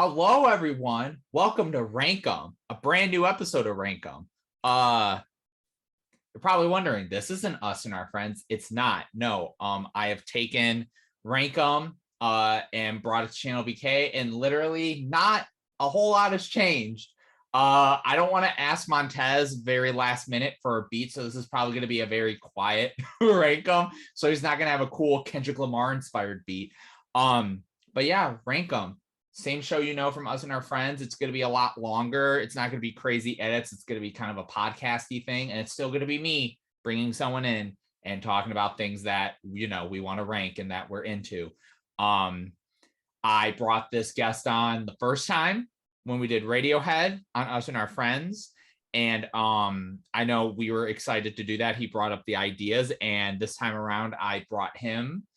Hello, everyone. Welcome to Rank 'em, a brand new episode of Rank 'em. You're probably wondering, this isn't us and our friends. It's not. No. I have taken Rank 'em and brought it to ChannelBK, and literally not a whole lot has changed. I don't want to ask Montez very last minute for a beat, so this is probably going to be a very quiet Rank 'em. So he's not going to have a cool Kendrick Lamar inspired beat. But yeah, Rank 'em. Same show you know from us and our friends. It's going to be a lot longer. It's not going to be crazy edits. It's going to be kind of a podcasty thing. And it's still going to be me bringing someone in and talking about things that, you know, we want to rank and that we're into. I brought this guest on the first time when we did Radiohead on us and our friends. And I know we were excited to do that. He brought up the ideas. And this time around, I brought him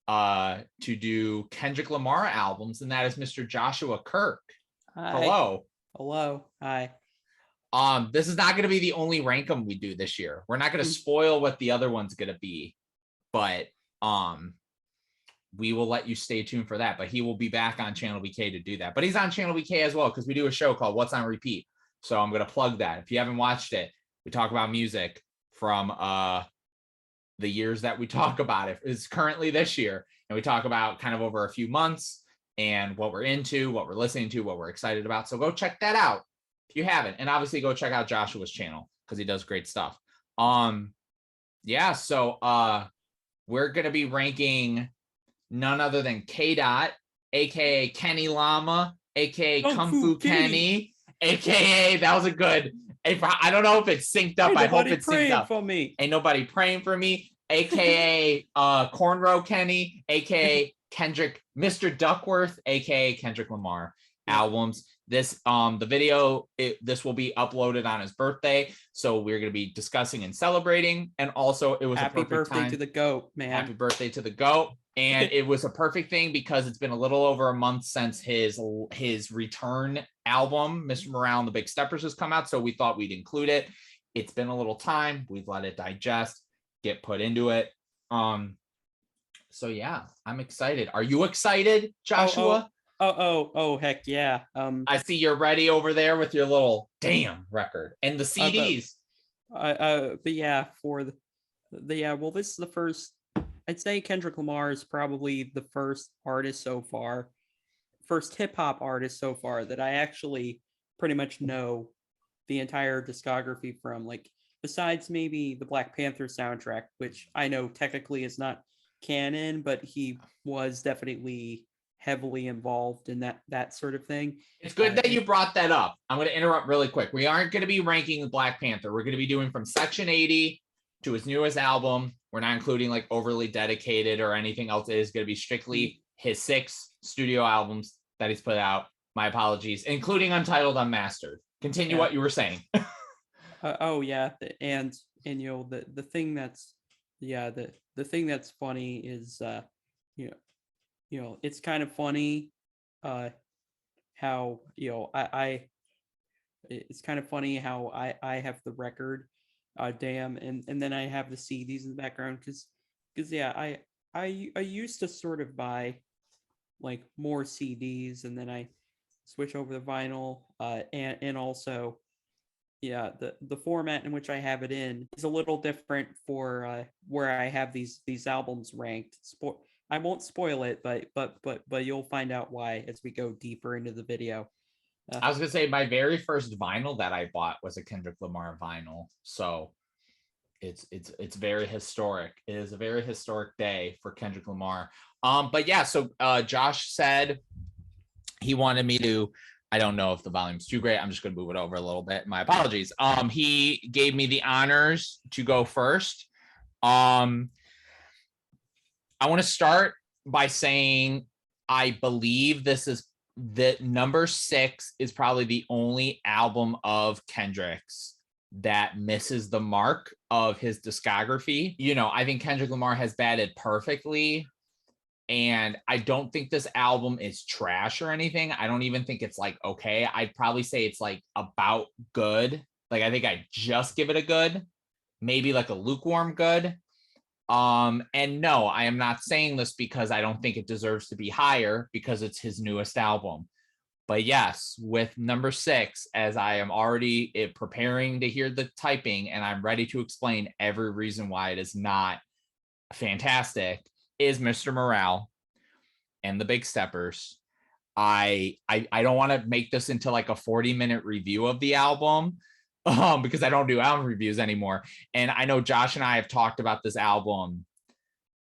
to do Kendrick Lamar albums, and that is Mr. Joshua Kirk. Hi. Hello. Hi. This is not going to be the only Rank 'em we do this year. We're not going to spoil what the other one's going to be, but we will let you stay tuned for that. But he will be back on ChannelBK to do that. But he's on ChannelBK as well because we do a show called What's on Repeat. So I'm going to plug that. If you haven't watched it, we talk about music from the years that we talk about it is currently this year. And we talk about kind of over a few months and what we're into, what we're listening to, what we're excited about. So go check that out if you haven't. And obviously go check out Joshua's channel because he does great stuff. Yeah, so we're going to be ranking none other than K Dot, aka Kenny Llama, aka Kung Fu Kenny, aka that was a good. I don't know if it's synced up. I hope it's synced up. For me. Ain't nobody praying for me, aka Cornrow Kenny, aka Kendrick, Mr. Duckworth, aka Kendrick Lamar albums. This the video, this will be uploaded on his birthday, so we're going to be discussing and celebrating. And also, it was happy a perfect birthday time. To the goat, man. Happy birthday to the goat. And it was a perfect thing because it's been a little over a month since his return album, Mr. Morale and the Big Steppers, has come out. So we thought we'd include it. It's been a little time. We've let it digest, get put into it. So yeah, I'm excited. Are you excited, Joshua? Oh, heck yeah. I see you're ready over there with your little damn record and the CDs. But yeah, for well, this is the first. I'd say Kendrick Lamar is probably the first hip hop artist so far that I actually pretty much know the entire discography from, like, besides maybe the Black Panther soundtrack, which I know technically is not canon, but he was definitely heavily involved in that sort of thing. It's good that you brought that up. I'm going to interrupt really quick. We aren't going to be ranking Black Panther. We're going to be doing from Section 80 to his newest album. We're not including like Overly Dedicated or anything else. It is going to be strictly his 6 studio albums that he's put out. My apologies, including Untitled Unmastered. Continue what you were saying. Oh yeah, and you know the thing that's the thing that's funny is you know it's kind of funny how I it's kind of funny how I have the record. Damn, and then I have the CDs in the background because yeah, I used to sort of buy like more CDs and then I switch over the vinyl, and also the format in which I have it in is a little different for where I have these albums ranked. I won't spoil it, but you'll find out why as we go deeper into the video. I was gonna say my very first vinyl that I bought was a Kendrick Lamar vinyl, so it's very historic. It is a very historic day for Kendrick Lamar. But yeah, so Josh said he wanted me to. I don't know if the volume's too great. I'm just gonna move it over a little bit. My apologies. He gave me the honors to go first. I want to start by saying I believe this is that number 6 is probably the only album of Kendrick's that misses the mark of his discography. You know, I think Kendrick Lamar has batted perfectly, and I don't think this album is trash or anything. I don't even think it's like okay. I'd probably say it's like about good. Like I think I just give it a good, maybe like a lukewarm good. And no, I am not saying this because I don't think it deserves to be higher because it's his newest album. But yes, with number 6, as I am already preparing to hear the typing and I'm ready to explain every reason why it is not fantastic, is Mr. Morale and the Big Steppers. I don't want to make this into like a 40-minute review of the album because I don't do album reviews anymore. And I know Josh and I have talked about this album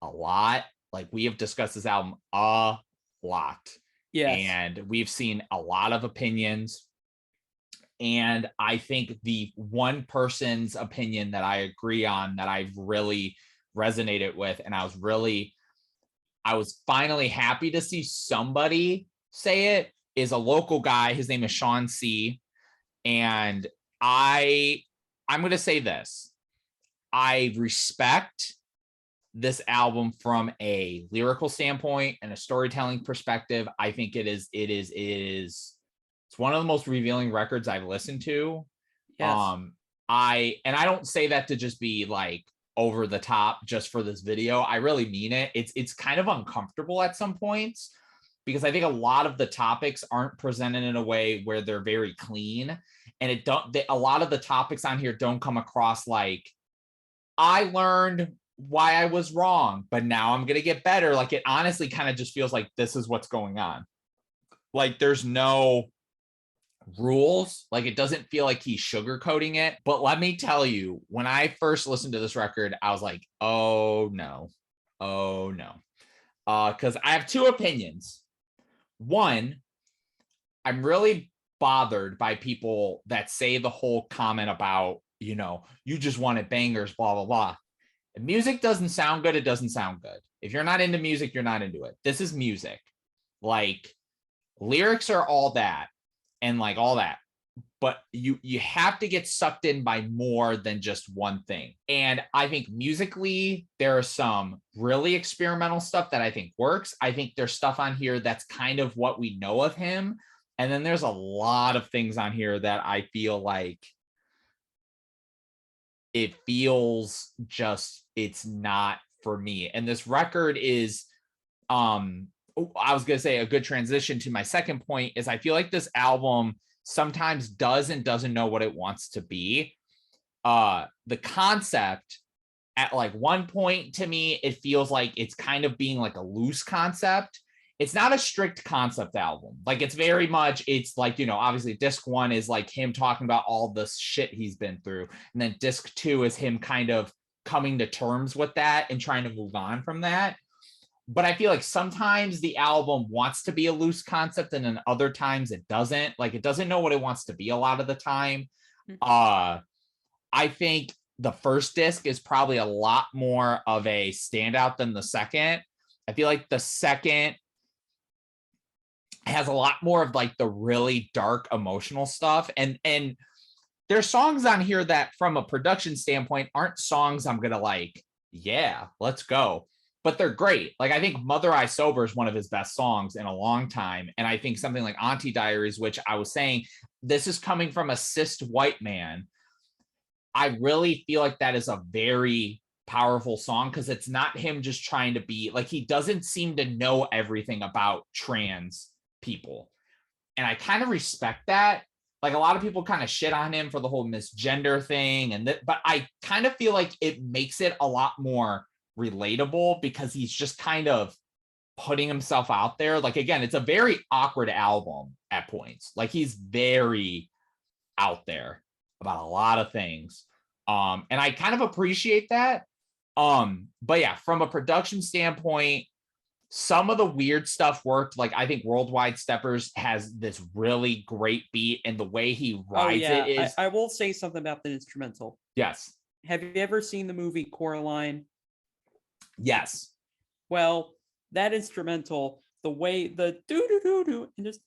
a lot. Like, we have discussed this album a lot. Yes. And we've seen a lot of opinions. And I think the one person's opinion that I agree on, that I've really resonated with, and I was finally happy to see somebody say it, is a local guy. His name is Sean C. And I'm going to say this. I respect this album from a lyrical standpoint and a storytelling perspective. I think it's one of the most revealing records I've listened to. Yes. I don't say that to just be like over the top just for this video. I really mean it. It's kind of uncomfortable at some points, because I think a lot of the topics aren't presented in a way where they're very clean, and a lot of the topics on here don't come across like, I learned why I was wrong, but now I'm going to get better. Like, it honestly kind of just feels like this is what's going on. Like, there's no rules. Like, it doesn't feel like he's sugarcoating it. But let me tell you, when I first listened to this record, I was like, oh no. Because I have two opinions. One, I'm really bothered by people that say the whole comment about, you just wanted bangers, blah, blah, blah. If music doesn't sound good, it doesn't sound good. If you're not into music, you're not into it. This is music. Like, lyrics are all that and like all that. But you have to get sucked in by more than just one thing. And I think musically, there are some really experimental stuff that I think works. I think there's stuff on here that's kind of what we know of him. And then there's a lot of things on here that I feel like it feels just, it's not for me. And this record is, I was going to say, a good transition to my second point is I feel like this album sometimes does and doesn't know what it wants to be. The concept at like one point, to me, it feels like it's kind of being like a loose concept. It's not a strict concept album. Like, it's very much, it's like, obviously disc 1 is like him talking about all the shit he's been through. And then disc 2 is him kind of coming to terms with that and trying to move on from that. But I feel like sometimes the album wants to be a loose concept, and then other times it doesn't. Like, it doesn't know what it wants to be a lot of the time. I think the first disc is probably a lot more of a standout than the second. I feel like the second has a lot more of like the really dark emotional stuff. And there's songs on here that from a production standpoint aren't songs I'm gonna like, yeah, let's go. But they're great. Like, I think Mother I Sober is one of his best songs in a long time. And I think something like Auntie Diaries, which I was saying, this is coming from a cis white man. I really feel like that is a very powerful song, because it's not him just trying to be like, he doesn't seem to know everything about trans people. And I kind of respect that. Like, a lot of people kind of shit on him for the whole misgender thing. But I kind of feel like it makes it a lot more relatable, because he's just kind of putting himself out there. Like, again, it's a very awkward album at points. Like, he's very out there about a lot of things. And I kind of appreciate that. But yeah, from a production standpoint, some of the weird stuff worked. Like, I think Worldwide Steppers has this really great beat, and the way he rides it is. I will say something about the instrumental. Yes. Have you ever seen the movie Coraline? Yes. Well, that instrumental, the way the do and just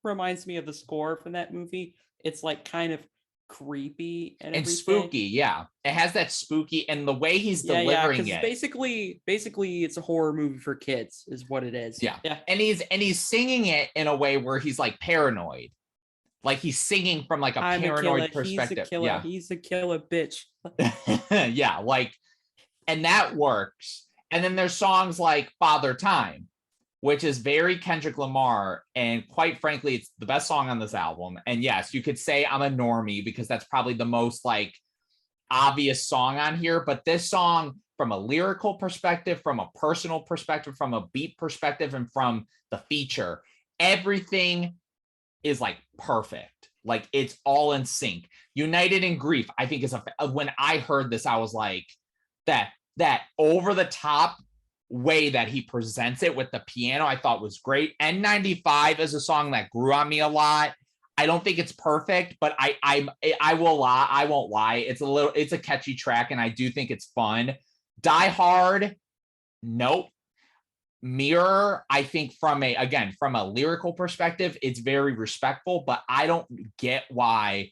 reminds me of the score from that movie. It's like kind of creepy and spooky. Yeah, it has that spooky, and the way he's delivering it. Basically, it's a horror movie for kids, is what it is. Yeah. And he's singing it in a way where he's like paranoid. Like, he's singing from like a paranoid perspective. He's a killer bitch. Yeah, like, and that works. And then there's songs like Father Time, which is very Kendrick Lamar. And quite frankly, it's the best song on this album. And yes, you could say I'm a normie because that's probably the most like obvious song on here. But this song, from a lyrical perspective, from a personal perspective, from a beat perspective, and from the feature, everything is like perfect. Like it's all in sync. United in Grief, I think is when I heard this, I was like, that over the top way that he presents it with the piano, I thought was great. N95 is a song that grew on me a lot. I don't think it's perfect, but I won't lie. It's a catchy track, and I do think it's fun. Die Hard, nope. Mirror, I think from a lyrical perspective, it's very respectful, but I don't get why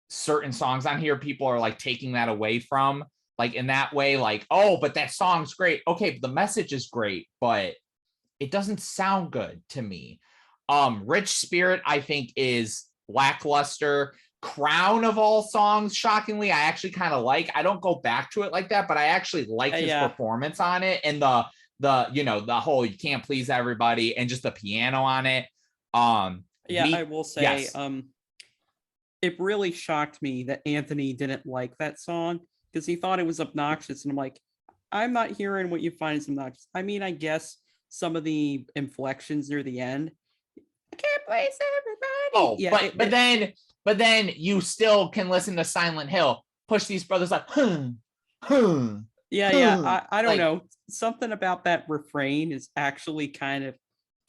certain songs on here people are like taking that away from, like in that way, like, oh, but that song's great. Okay, but the message is great, but it doesn't sound good to me. Rich Spirit, I think, is lackluster. Crown of all songs, shockingly, I actually kind of like. I don't go back to it like that, but I actually like his performance on it, and the whole you can't please everybody and just the piano on it. I will say, yes. It really shocked me that Anthony didn't like that song because he thought it was obnoxious, and I'm like, I'm not hearing what you find is obnoxious. I mean, I guess some of the inflections near the end, I can't please everybody. Oh, yeah, but then you still can listen to Silent Hill. Push These Brothers like, Yeah. I don't know. Something about that refrain is actually kind of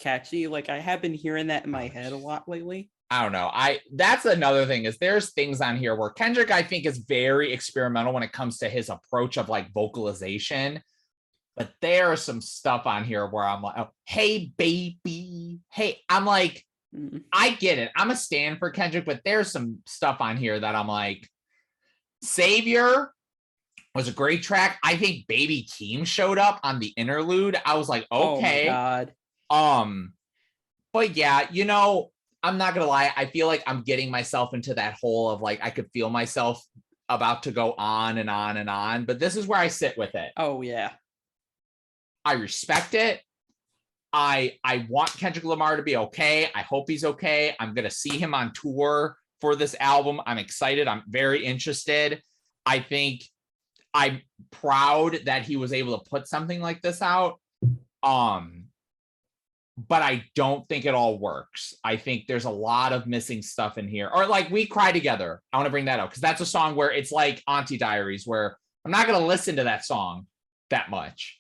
catchy. Like I have been hearing that in my head a lot lately. I don't know. That's another thing is there's things on here where Kendrick, I think, is very experimental when it comes to his approach of like vocalization. But there's some stuff on here where I'm like, oh, hey, baby. Hey, I'm like, I get it. I'm a stan for Kendrick, but there's some stuff on here that I'm like, Savior was a great track. I think Baby Keem showed up on the interlude. I was like, okay. Oh my God. But yeah, I'm not gonna lie. I feel like I'm getting myself into that hole of like, I could feel myself about to go on and on and on, but this is where I sit with it. Oh yeah. I respect it. I want Kendrick Lamar to be okay. I hope he's okay. I'm going to see him on tour for this album. I'm excited. I'm very interested. I think I'm proud that he was able to put something like this out. But I don't think it all works. I think there's a lot of missing stuff in here. Or like We Cry Together. I want to bring that up because that's a song where it's like Auntie Diaries, where I'm not going to listen to that song that much.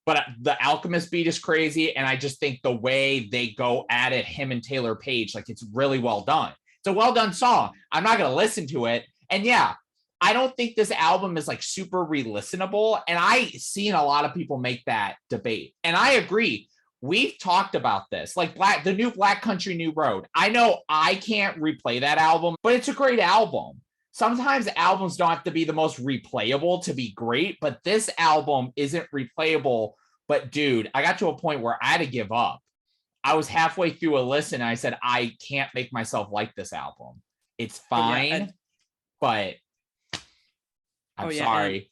But the Alchemist beat is crazy. And I just think the way they go at it, him and Taylor Page, like it's really well done. It's a well done song. I'm not going to listen to it. And yeah, I don't think this album is like super re-listenable. And I've seen a lot of people make that debate. And I agree. We've talked about this, like the new Black Country New Road. I know I can't replay that album, but it's a great album. Sometimes albums don't have to be the most replayable to be great, but this album isn't replayable. But dude, I got to a point where I had to give up. I was halfway through a listen and I said, I can't make myself like this album. It's fine, but I'm sorry.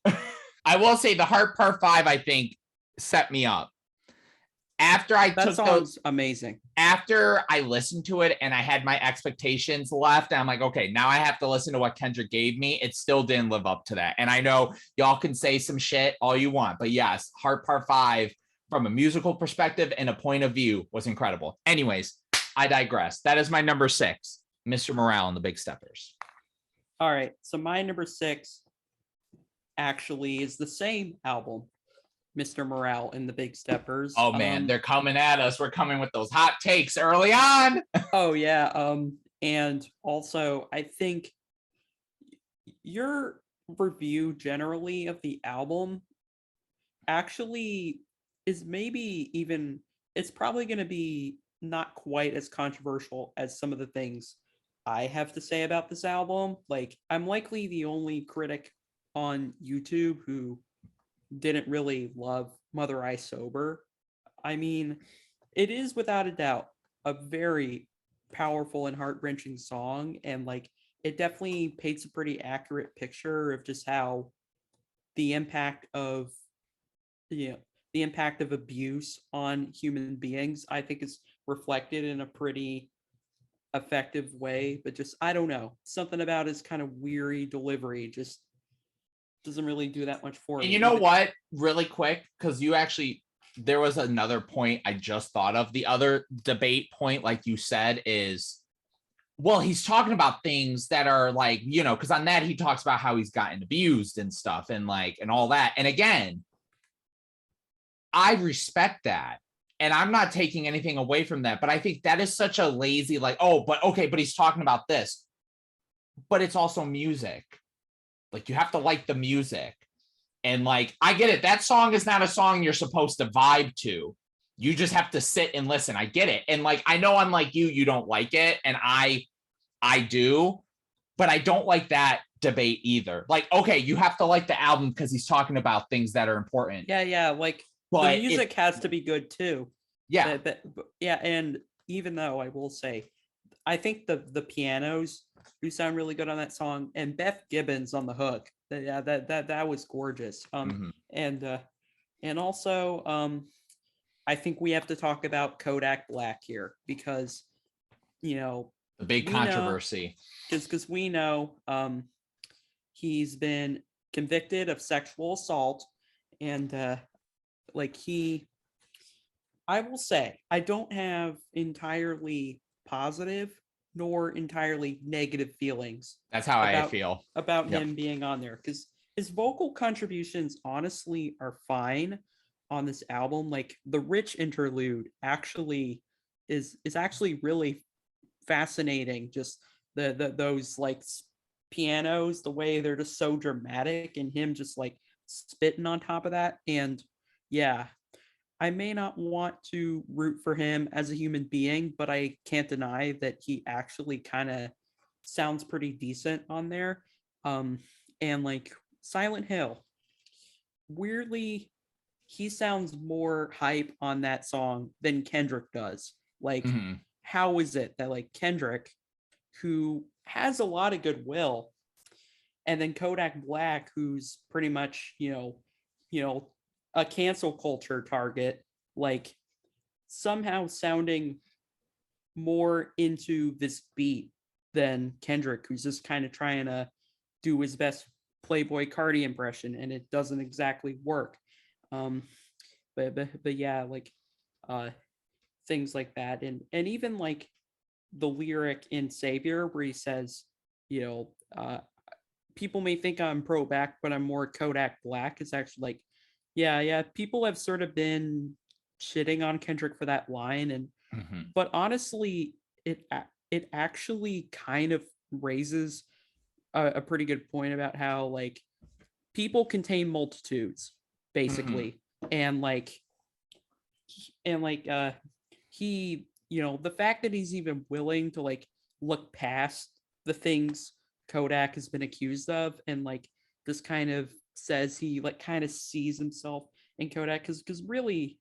I will say the Heart Part 5, I think, set me up. After I took those, amazing. After I listened to it and I had my expectations left, I'm like, okay, now I have to listen to what Kendrick gave me. It still didn't live up to that. And I know y'all can say some shit all you want, but yes, Heart Part 5 from a musical perspective and a point of view was incredible. Anyways, I digress. That is my number 6, Mr. Morale and the Big Steppers. All right. So my number 6 actually is the same album. Mr. Morale and the Big Steppers. Oh man, they're coming at us. We're coming with those hot takes early on. Oh yeah. And also I think your review generally of the album actually is maybe even, it's probably going to be not quite as controversial as some of the things I have to say about this album. Like I'm likely the only critic on YouTube who didn't really love Mother I Sober. I mean, it is without a doubt a very powerful and heart-wrenching song, and like it definitely paints a pretty accurate picture of just how the impact of the the impact of abuse on human beings, I think is reflected in a pretty effective way. But just, I don't know, something about his kind of weary delivery just doesn't really do that much for And me. you know what? Really quick, because you actually, there was another point I just thought of. The other debate point, like you said, is, well, he's talking about things that are like, you know, because on that he talks about how he's gotten abused and stuff and like and all that. And again, I respect that. And I'm not taking anything away from that, but I think that is such a lazy, like, oh, but okay, but he's talking about this. But it's also music. Like, you have to like the music. And like, I get it. That song is not a song you're supposed to vibe to. You just have to sit and listen. I get it. And like, I know unlike you, you don't like it. And I do, but I don't like that debate either. Like, okay, you have to like the album because he's talking about things that are important. Yeah, like But the music has to be good too. Yeah. Yeah, and even though I will say, I think the pianos do sound really good on that song, and Beth Gibbons on the hook. Yeah, that was gorgeous. And also, I think we have to talk about Kodak Black here because, you know, The big controversy. Because we know he's been convicted of sexual assault, and like I will say, I don't have entirely positive nor entirely negative feelings. That's how I feel about him being on there, because his vocal contributions honestly are fine on this album. Like the Rich interlude actually is actually really fascinating. Just those like pianos, the way they're just so dramatic, and him just like spitting on top of that. And yeah, I may not want to root for him as a human being, but I can't deny that he actually kind of sounds pretty decent on there. And like Silent Hill, weirdly, he sounds more hype on that song than Kendrick does. Like, how is it that like Kendrick, who has a lot of goodwill, and then Kodak Black, who's pretty much, a cancel culture target, like somehow sounding more into this beat than Kendrick, who's just kind of trying to do his best Playboy Cardi impression, and it doesn't exactly work. But yeah, like things like that, and even like the lyric in Savior where he says, people may think I'm pro back, but I'm more Kodak Black. It's actually like, yeah, people have sort of been shitting on Kendrick for that line, and but honestly, it actually kind of raises a pretty good point about how like people contain multitudes, basically, and like he, the fact that he's even willing to like look past the things Kodak has been accused of, and like this kind of says he like kind of sees himself in Kodak, because really,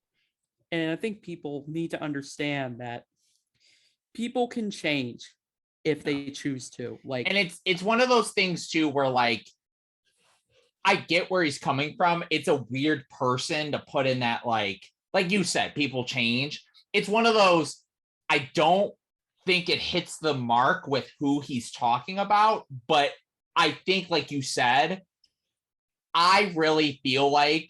and I think people need to understand that people can change if they choose to. Like, and it's one of those things too where like I get where he's coming from. It's a weird person to put in that, like you said, people change. It's one of those, I don't think it hits the mark with who he's talking about, but I think, like you said, I really feel like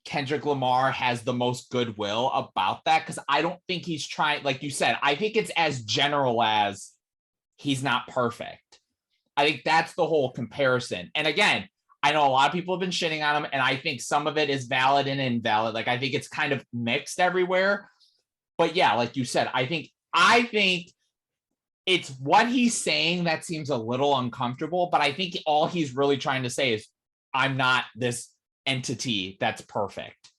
Kendrick Lamar has the most goodwill about that, because I don't think he's trying, like you said, I think it's as general as he's not perfect. I think that's the whole comparison. And again, I know a lot of people have been shitting on him, and I think some of it is valid and invalid. Like, I think it's kind of mixed everywhere. But yeah, like you said, I think it's what he's saying that seems a little uncomfortable, but I think all he's really trying to say is, I'm not this entity that's perfect.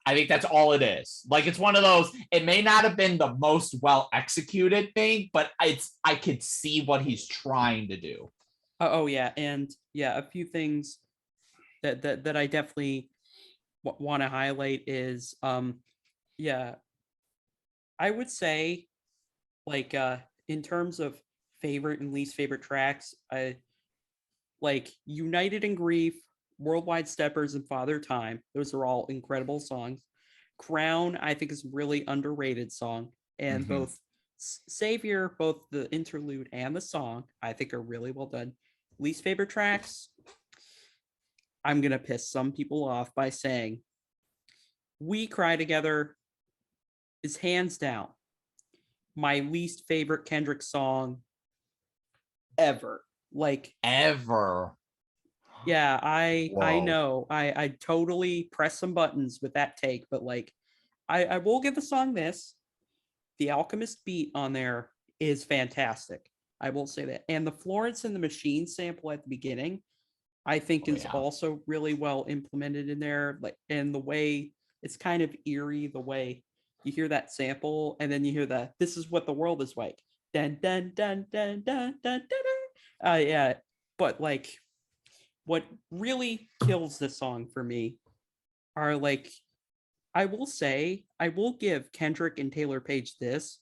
I think that's all it is. Like, it's one of those, it may not have been the most well executed thing, but I could see what he's trying to do. Oh yeah, and yeah, a few things that I definitely want to highlight is yeah, I would say like in terms of favorite and least favorite tracks, I like United in Grief, Worldwide Steppers, and Father Time. Those are all incredible songs. Crown, I think, is a really underrated song, and Mhm. both Savior, both the interlude and the song, I think are really well done. Least favorite tracks, I'm gonna piss some people off by saying We Cry Together is hands down my least favorite Kendrick song ever. Like, Ever. yeah, I Whoa. know I totally press some buttons with that take, but like I will give the song this. The Alchemist beat on there is fantastic. I will say that. And the Florence and the Machine sample at the beginning, I think Oh is yeah. also really well implemented in there. Like, and the way it's kind of eerie, the way you hear that sample and then you hear the "This is what the world is like." Dun dun dun dun dun dun dun. Dun. Yeah, but like what really kills this song for me are like I will say, I will give Kendrick and Taylor Page this.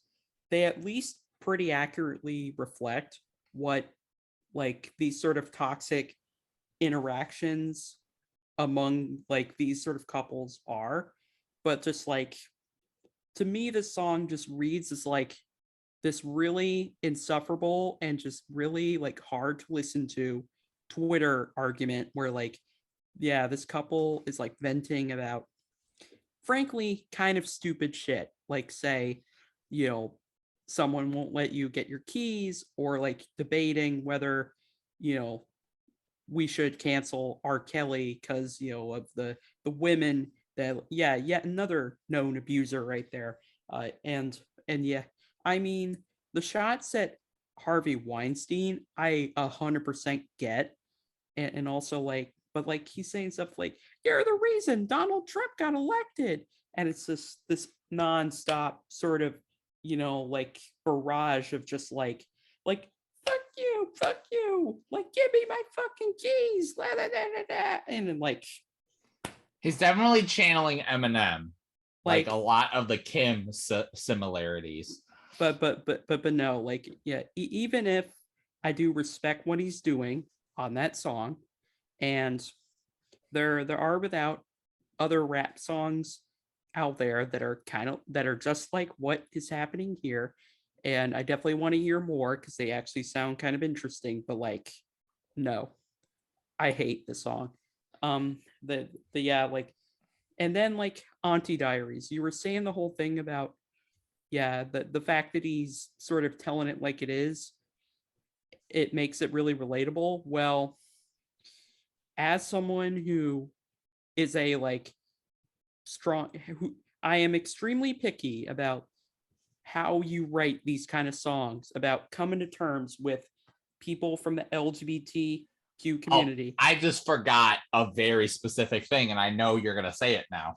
They at least pretty accurately reflect what like these sort of toxic interactions among like these sort of couples are. But just like to me, this song just reads as like this really insufferable and just really like hard to listen to Twitter argument where like, yeah, this couple is like venting about frankly kind of stupid shit like say someone won't let you get your keys or like debating whether you know we should cancel R. Kelly because of the women that yeah yet another known abuser right there and yeah I mean the shots at Harvey Weinstein I 100% get and also like but like he's saying stuff like you're the reason Donald Trump got elected and it's just this nonstop sort of like barrage of just like fuck you like give me my fucking keys la, la, la, la, la. And then He's definitely channeling Eminem, like a like lot of the Kim similarities. but no like yeah even if I do respect what he's doing on that song and there are without other rap songs out there that are that are just like what is happening here and I definitely want to hear more because they actually sound kind of interesting but like no I hate the song the yeah like and then like Auntie Diaries you were saying the whole thing about yeah the fact that he's sort of telling it like it is it makes it really relatable well as someone who is a like strong who I am extremely picky about how you write these kind of songs about coming to terms with people from the LGBTQ Oh, community. I just forgot a very specific thing, and I know you're gonna say it now.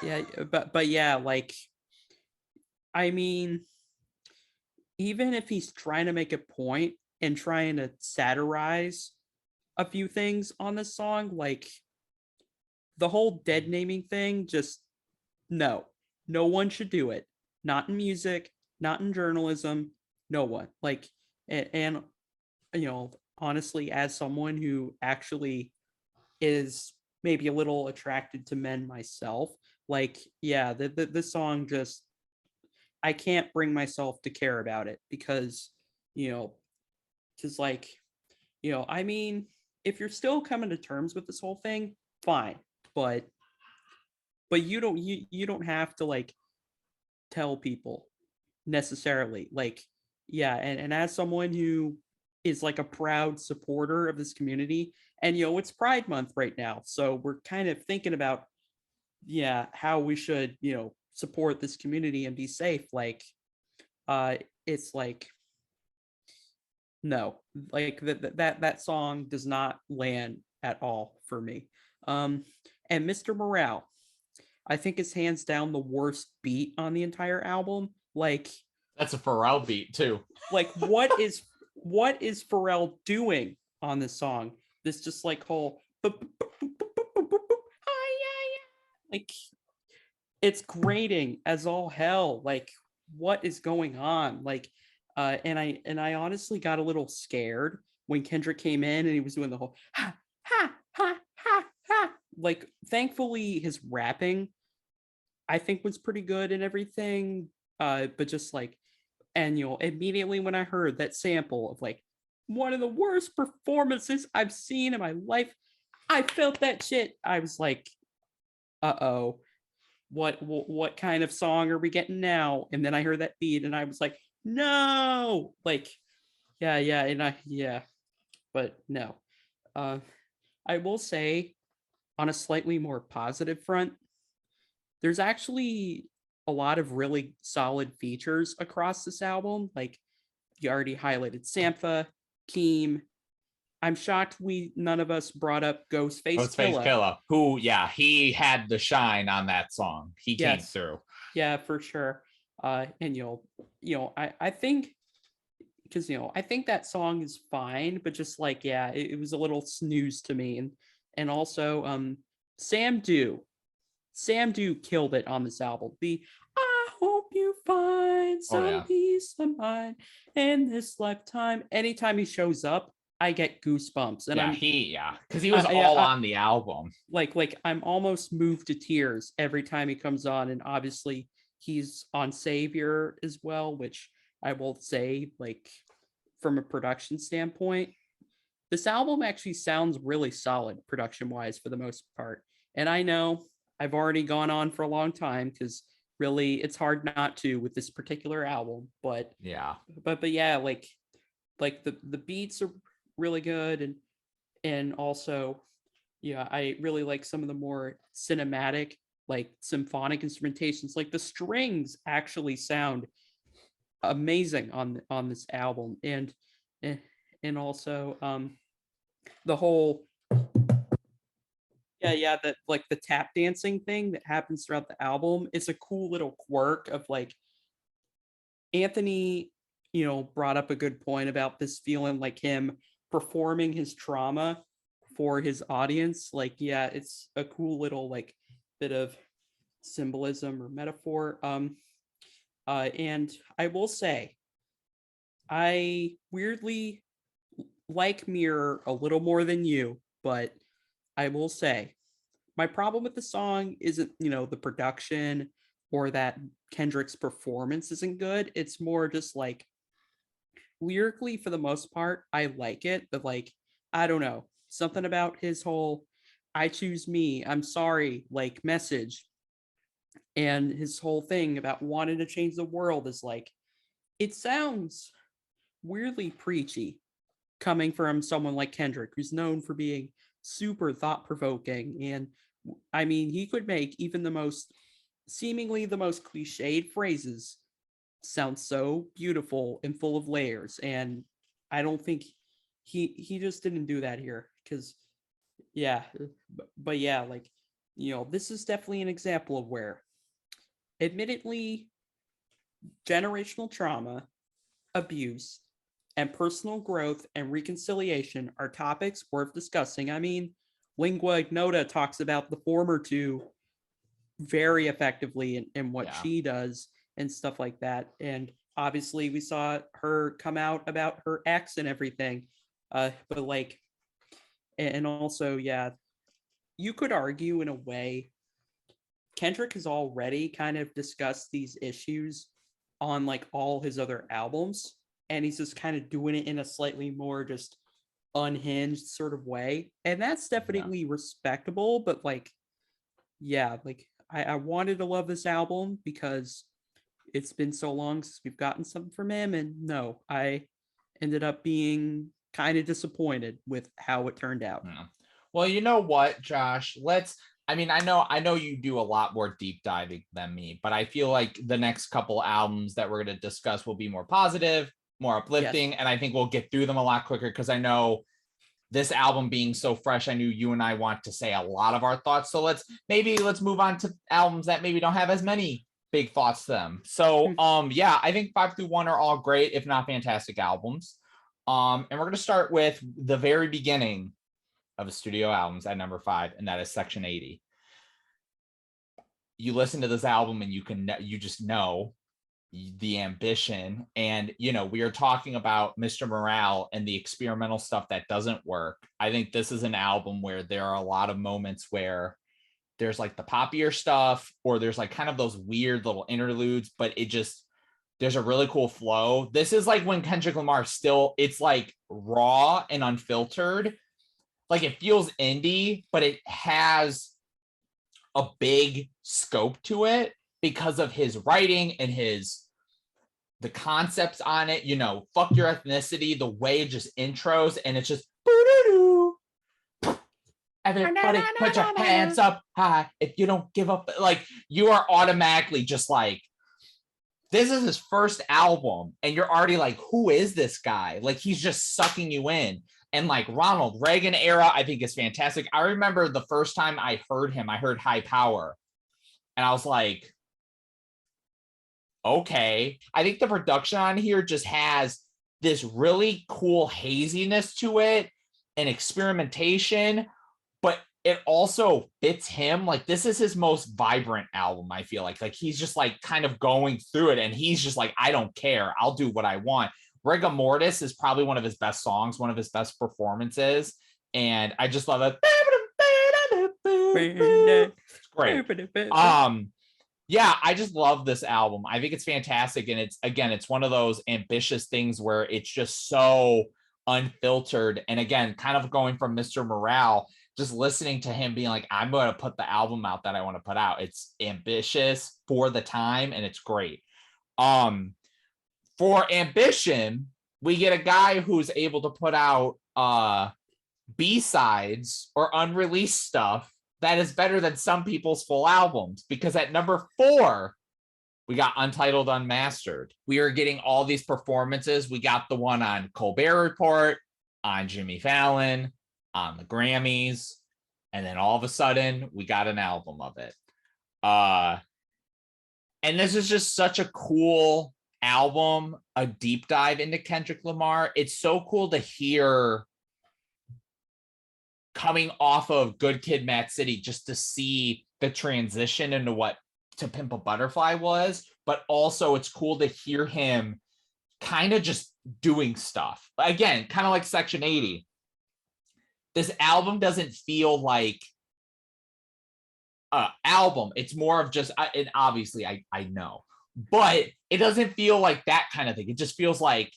Yeah, but yeah, like I mean, even if he's trying to make a point and trying to satirize a few things on this song, like the whole dead naming thing, just no, no one should do it. Not in music, not in journalism, no one. Like, and honestly, as someone who actually is maybe a little attracted to men myself, like, yeah, the song just, I can't bring myself to care about it because, you know, just like, I mean, if you're still coming to terms with this whole thing, fine, but you don't have to like tell people necessarily like yeah and as someone who is like a proud supporter of this community and it's Pride Month right now so we're kind of thinking about yeah how we should support this community and be safe like uh it's like no like that song does not land at all for me and Mr. Morale I think is hands down the worst beat on the entire album That's a Pharrell beat too. What is Pharrell doing on this song? This just like whole like it's grating as all hell. Like what is going on? And I honestly got a little scared when Kendrick came in and he was doing the whole ha ha ha ha ha. Like thankfully his rapping I think was pretty good and everything. But just like, and immediately when I heard that sample of like one of the worst performances I've seen in my life, I felt that shit. I was like, uh-oh, what kind of song are we getting now? And then I heard that beat and I was like, no, like, yeah, and but no. Uh, I will say, on a slightly more positive front, there's actually a lot of really solid features across this album. Like you already highlighted Sampha, Keem. I'm shocked none of us brought up Ghostface Ghostface Killah. Killah, who, yeah, he had the shine on that song. He came Yes, through. yeah, for sure. And I think because I think that song is fine, but just like it was a little snooze to me, and also Sam Do. Sam Do killed it on this album. I hope you find Oh some yeah. peace of mind in this lifetime. Anytime he shows up, I get goosebumps, and Because he was all I on the album. like I'm almost moved to tears every time he comes on, and obviously he's on Savior as well, which I will say, like, from a production standpoint, this album actually sounds really solid production wise for the most part. And I know I've already gone on for a long time because really it's hard not to with this particular album, but Yeah. yeah, like the beats are really good, and also I really like some of the more cinematic, like symphonic instrumentations. Like the strings actually sound amazing on this album, and also the whole that like the tap dancing thing that happens throughout the album is a cool little quirk of like Anthony, brought up a good point about this feeling like him performing his trauma for his audience. Like, yeah, it's a cool little like bit of symbolism or metaphor. And I will say, I weirdly like Mirror a little more than you, but I will say my problem with the song isn't, the production or that Kendrick's performance isn't good. It's more just like lyrically, for the most part, I like it, but like, I don't know, something about his whole I choose me, I'm sorry, like message, and his whole thing about wanting to change the world is like, it sounds weirdly preachy coming from someone like Kendrick, who's known for being super thought provoking. And I mean, he could make even seemingly the most cliched phrases sound so beautiful and full of layers. And I don't think he just didn't do that here because, yeah, but yeah, like, this is definitely an example of where, admittedly, generational trauma, abuse, and personal growth and reconciliation are topics worth discussing. I mean, Lingua Ignota talks about the former two very effectively in what Yeah. she does and stuff like that. And obviously, we saw her come out about her ex and everything. But like, and also, yeah, you could argue in a way, Kendrick has already kind of discussed these issues on like all his other albums, and he's just kind of doing it in a slightly more just unhinged sort of way, and that's definitely respectable. But like, yeah, like I wanted to love this album because it's been so long since we've gotten something from him, and no, I ended up being kind of disappointed with how it turned out. Yeah. Well, you know what, Josh? I know you do a lot more deep diving than me, but I feel like the next couple albums that we're going to discuss will be more positive, more uplifting, Yes. and I think we'll get through them a lot quicker because I know this album being so fresh, I knew you and I want to say a lot of our thoughts. So let's move on to albums that maybe don't have as many big thoughts to them. So yeah, I think 5 through 1 are all great, if not fantastic albums. And we're going to start with the very beginning of the studio albums at number 5, and that is Section 80. You listen to this album and you just know the ambition, and we are talking about Mr. Morale and the experimental stuff that doesn't work. I think this is an album where there are a lot of moments where there's like the poppier stuff, or there's like kind of those weird little interludes, but there's a really cool flow. This is like when Kendrick Lamar still, it's like raw and unfiltered. Like it feels indie, but it has a big scope to it because of his writing and the concepts on it, fuck your ethnicity, the way it just intros, and it's just everybody put your hands up high if you don't give up. Like you are automatically just like, this is his first album and you're already like, who is this guy? Like he's just sucking you in. And like Ronald Reagan era, I think is fantastic. I remember the first time I heard him, I heard High Power and I was like, okay. I think the production on here just has this really cool haziness to it and experimentation, but it also fits him. Like this is his most vibrant album, I feel like he's just like kind of going through it and he's just like, I don't care, I'll do what I want. Rigor Mortis is probably one of his best songs, one of his best performances, and I just love it. It's great. Yeah, I just love this album. I think it's fantastic, and it's one of those ambitious things where it's just so unfiltered. And again, kind of going from Mr. Morale, just listening to him being like, I'm going to put the album out that I want to put out. It's ambitious for the time, and it's great. For ambition, we get a guy who's able to put out B-sides or unreleased stuff that is better than some people's full albums, because at number 4, we got Untitled Unmastered. We are getting all these performances. We got the one on Colbert Report, on Jimmy Fallon, on the Grammys, and then all of a sudden we got an album of it. And this is just such a cool album, a deep dive into Kendrick Lamar. It's so cool to hear coming off of Good Kid, Mad City, just to see the transition into what To Pimp a Butterfly was, but also it's cool to hear him kind of just doing stuff. Again, kind of like Section 80. This album doesn't feel like an album. It's more of just, and obviously I know, but it doesn't feel like that kind of thing. It just feels like,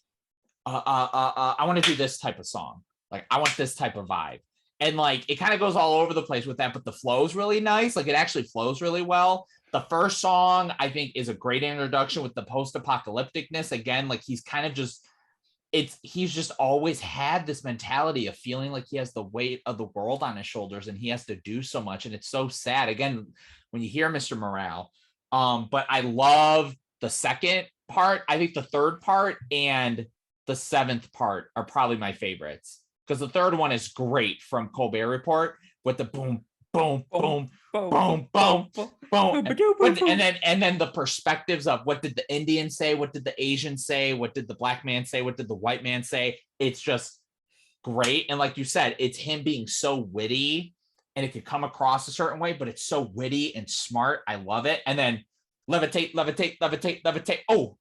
I want to do this type of song. Like, I want this type of vibe. And like, it kind of goes all over the place with that, but the flow is really nice. Like, it actually flows really well. The first song, I think, is a great introduction with the post-apocalypticness. Again, like he's kind of just, he's just always had this mentality of feeling like he has the weight of the world on his shoulders and he has to do so much. And it's so sad, again, when you hear Mr. Morale. But I love the second part. I think the third part and the 7th part are probably my favorites, because the third one is great, from Colbert Report, with the boom, boom, boom, boom, boom, boom, and then the perspectives of what did the Indian say, what did the Asian say, what did the black man say, what did the white man say. It's just great. And like you said, it's him being so witty, and it could come across a certain way, but it's so witty and smart. I love it. And then levitate, levitate, levitate, levitate. Oh,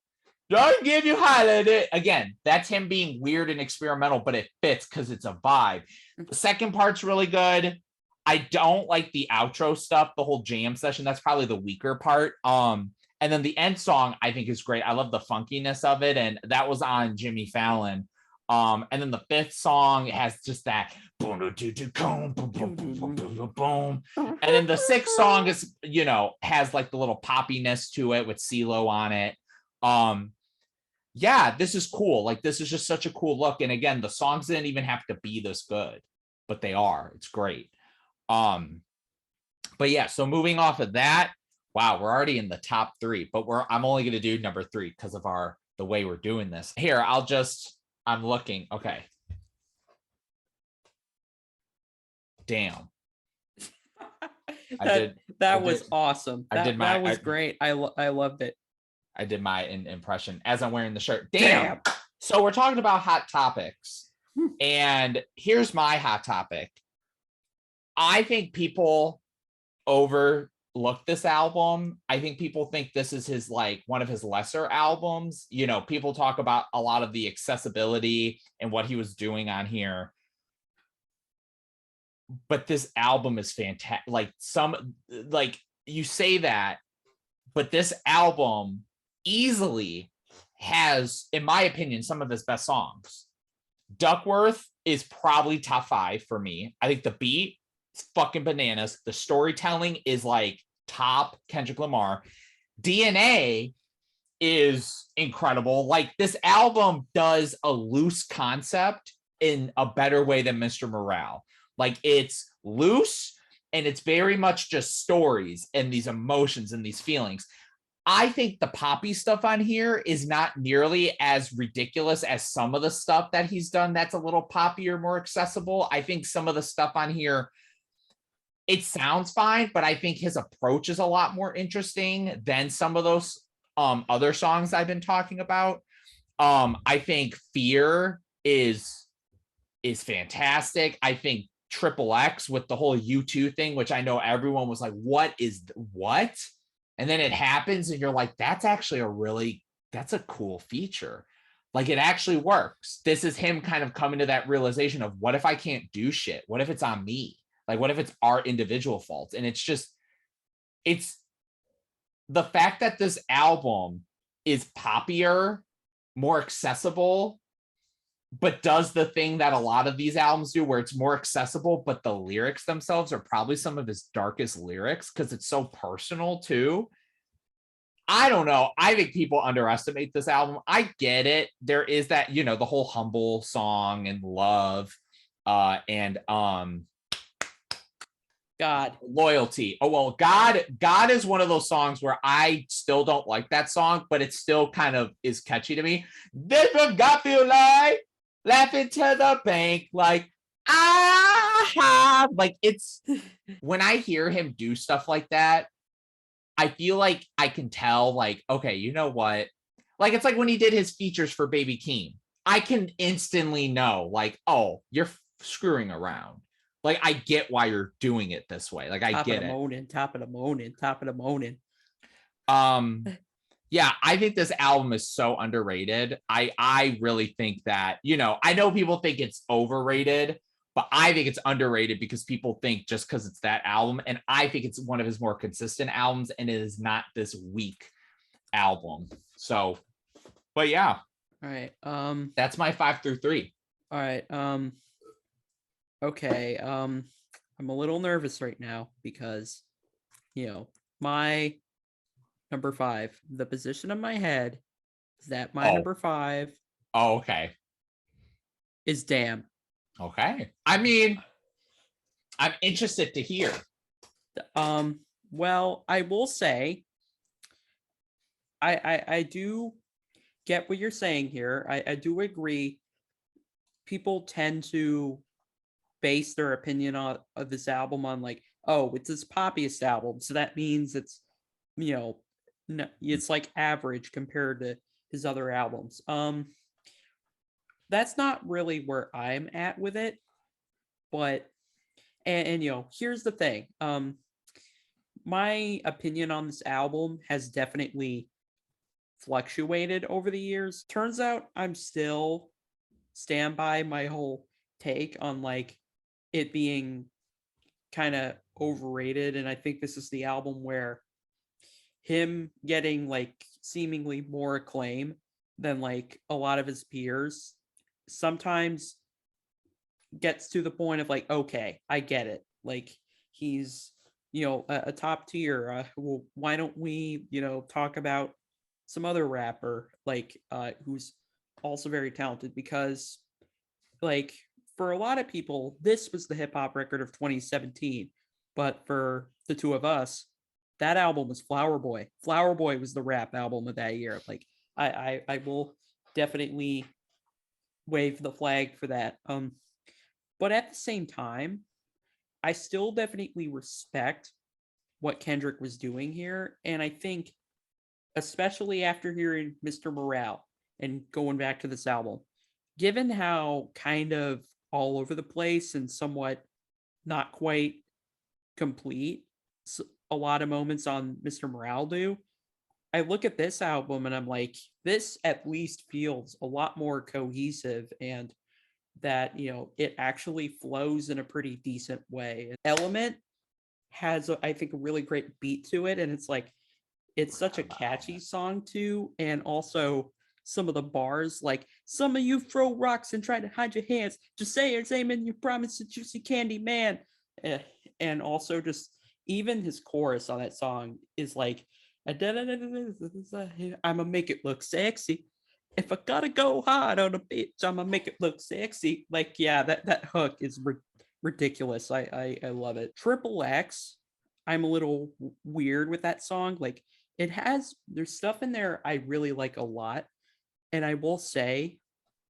don't give you holiday. Again, that's him being weird and experimental, but it fits because it's a vibe. The second part's really good. I don't like the outro stuff, the whole jam session. That's probably the weaker part. And then the end song, I think, is great. I love the funkiness of it, and that was on Jimmy Fallon. And then the 5th song has just that boom, boom, boom, boom. And then the 6th song is, has like the little poppiness to it with CeeLo on it. Yeah, this is cool. Like, this is just such a cool look. And again, the songs didn't even have to be this good, but they are. It's great. But yeah, so moving off of that, wow, we're already in the top 3, but I'm only going to do number 3 because of the way we're doing this. Here, I'm looking. Okay. Damn. That was awesome. That was great. I loved it. I did my impression as I'm wearing the shirt. Damn. So we're talking about hot topics. And here's my hot topic. I think people overlook this album. I think people think this is his, like, one of his lesser albums. People talk about a lot of the accessibility and what he was doing on here. but this album is fantastic. Like you say that, but this album easily has, in my opinion, some of his best songs. Duckworth is probably top 5 for me. I think the beat is fucking bananas. The storytelling is like top Kendrick Lamar. DNA is incredible. Like this album does a loose concept in a better way than Mr. Morale. Like it's loose and it's very much just stories and these emotions and these feelings. I think the poppy stuff on here is not nearly as ridiculous as some of the stuff that he's done that's a little poppier, more accessible. I think some of the stuff on here, it sounds fine, but I think his approach is a lot more interesting than some of those other songs I've been talking about. I think Fear is fantastic. I think Triple X with the whole U2 thing, which I know everyone was like, what? And then it happens and you're like, that's actually that's a cool feature. Like it actually works. This is him kind of coming to that realization of what if I can't do shit? What if it's on me? Like, what if it's our individual faults? And it's the fact that this album is poppier, more accessible, but does the thing that a lot of these albums do where it's more accessible, but the lyrics themselves are probably some of his darkest lyrics because it's so personal too. I don't know. I think people underestimate this album. I get it. There is that, the whole Humble song and Love and God. Loyalty. Oh, well, God is one of those songs where I still don't like that song, but it still kind of is catchy to me. This one got feel like laughing to the bank, like like it's when I hear him do stuff like that, I feel like I can tell, like, okay, you know what? Like, it's like when he did his features for Baby Keem. I can instantly know, like, oh, you're screwing around. Like, I get why you're doing it this way. Like, I get it. Top of the morning. Yeah, I think this album is so underrated. I really think that, I know people think it's overrated, but I think it's underrated because people think just because it's that album. And I think it's one of his more consistent albums and it is not this weak album. So, but yeah. All right. That's my 5 through 3. All right. Okay. I'm a little nervous right now because, my number 5, the position of my head is that my number 5. Oh, okay. Is Damn. Okay. I mean, I'm interested to hear. Well, I will say, I do get what you're saying here. I do agree. People tend to base their opinion of this album on like, oh, it's his poppiest album, so that means it's, it's like average compared to his other albums. That's not really where I'm at with it, but and here's the thing. My opinion on this album has definitely fluctuated over the years. Turns out I'm still stand by my whole take on like it being kind of overrated, and I think this is the album where him getting like seemingly more acclaim than like a lot of his peers sometimes gets to the point of like, okay, I get it. Like he's, a top tier. Well, why don't we, talk about some other rapper like who's also very talented? Because like for a lot of people, this was the hip hop record of 2017, but for the two of us, that album was Flower Boy. Flower Boy was the rap album of that year. Like I will definitely wave the flag for that. But at the same time, I still definitely respect what Kendrick was doing here. And I think, especially after hearing Mr. Morale and going back to this album, given how kind of all over the place and somewhat not quite complete a lot of moments on Mr. Morale do, I look at this album and I'm like, this at least feels a lot more cohesive and that, it actually flows in a pretty decent way. Element has, I think, a really great beat to it, and it's such a catchy song too. And also some of the bars, like, some of you throw rocks and try to hide your hands, just say your name and you promise a juicy candy man. Eh, and also just even his chorus on that song is like, I'ma make it look sexy. If I gotta go hard on a bitch, I'ma make it look sexy. Like, yeah, that hook is ridiculous. I love it. Triple X, I'm a little weird with that song. Like, there's stuff in there I really like a lot. And I will say,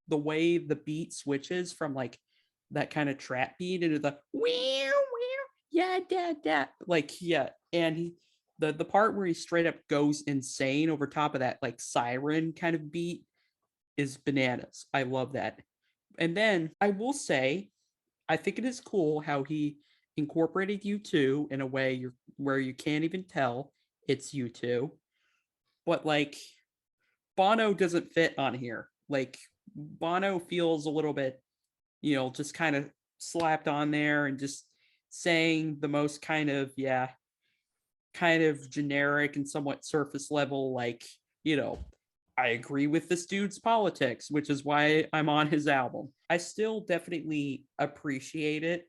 the way the beat switches from like that kind of trap beat into the wow, yeah, da, like, yeah. And the part where he straight up goes insane over top of that like siren kind of beat is bananas. I love that. And then I will say, I think it is cool how he incorporated U2 in a way where you can't even tell it's U2. But like, Bono doesn't fit on here. Like, Bono feels a little bit, just kind of slapped on there and just saying the most kind of, yeah, kind of generic and somewhat surface level, like, I agree with this dude's politics, which is why I'm on his album. I still definitely appreciate it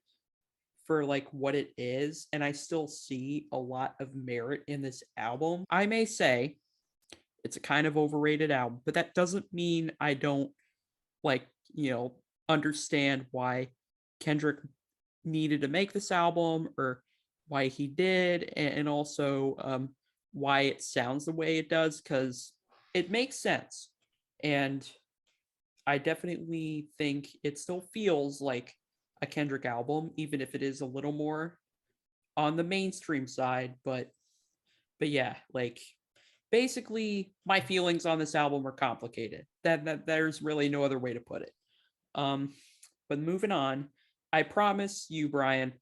for like what it is, and I still see a lot of merit in this album. I may say it's a kind of overrated album, but that doesn't mean I don't like, understand why Kendrick needed to make this album, or why he did, and also why it sounds the way it does, because it makes sense. And I definitely think it still feels like a Kendrick album, even if it is a little more on the mainstream side. But yeah, like, basically my feelings on this album are complicated. That there's really no other way to put it. Um, but moving on, I promise you, Brian,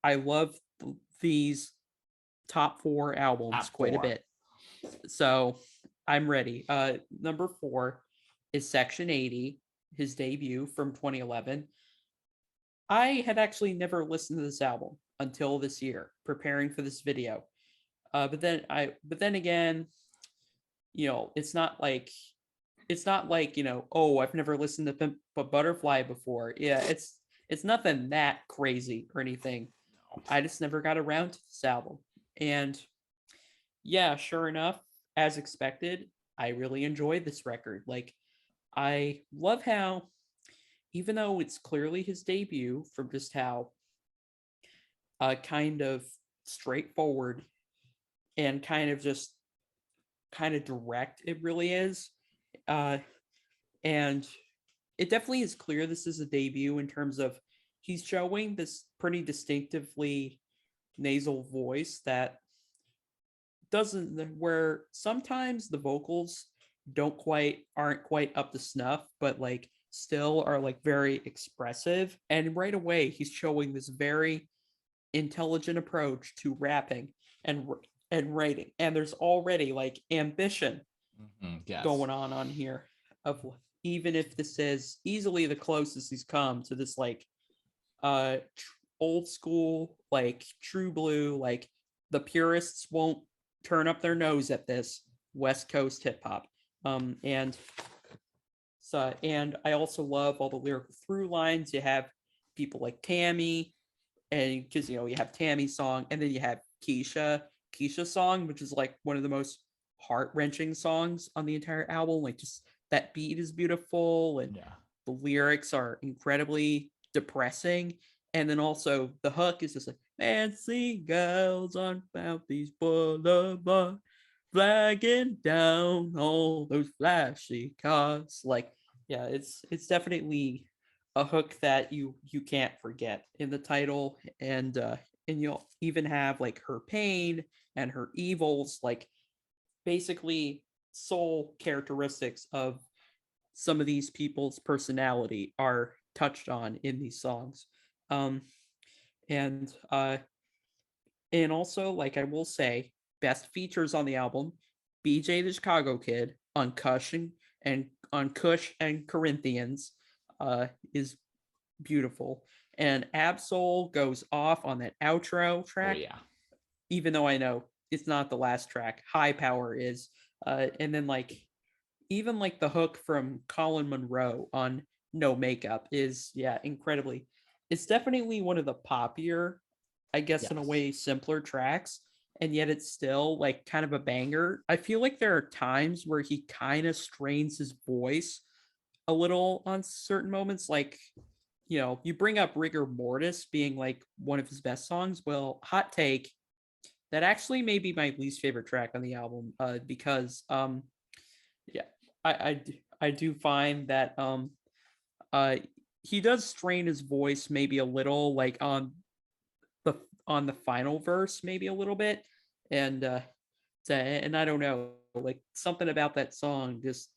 I love these top 4 albums Top quite a four. bit. So I'm ready. Number 4 is Section 80, his debut from 2011. I had actually never listened to this album until this year, preparing for this video. But then again, it's not like, oh, I've never listened to Pimp a Butterfly before. Yeah, it's nothing that crazy or anything. I just never got around to this album. And yeah, sure enough, as expected, I really enjoyed this record. Like, I love how, even though it's clearly his debut, from just how kind of straightforward and kind of direct it really is. Uh, and it definitely is clear this is a debut in terms of he's showing this pretty distinctively nasal voice that doesn't, where sometimes the vocals aren't quite up to snuff, but like still are like very expressive. And right away he's showing this very intelligent approach to rapping and writing, and there's already like ambition Yes. going on here, of even if this is easily the closest he's come to this like old school, like true blue, like the purists won't turn up their nose at this West Coast hip hop. And I also love all the lyrical through lines. You have people like Tammy, and because you have Tammy's song, and then you have Keisha's song, which is like one of the most heart-wrenching songs on the entire album. Like, just that beat is beautiful, and the lyrics are incredibly depressing. And then also the hook is just like, fancy girls on Southeast Boulevard, flagging down all those flashy cars. Like, yeah, it's definitely a hook that you can't forget in the title. And you'll even have like her pain and her evils, like basically sole characteristics of some of these people's personality are touched on in these songs. um and uh and also, like, I will say, best features on the album: BJ the Chicago Kid on Kush and on Kush and Corinthians, is beautiful. And Absol goes off on that outro Oh track, yeah. even though I know it's not the last track. High Power is. And then like even like the hook from Colin Monroe on No Makeup is incredibly. It's definitely one of the poppier, I guess in a Yes. way simpler tracks, and yet it's still like kind of a banger. I feel like there are times where he kind of strains his voice a little on certain moments, like you bring up Rigor Mortis being like one of his best songs. Well, hot take, that actually may be my least favorite track on the album, because yeah, I do find that uh he does strain his voice maybe a little, like the on the final verse maybe a little bit, and and I don't know, like something about that song just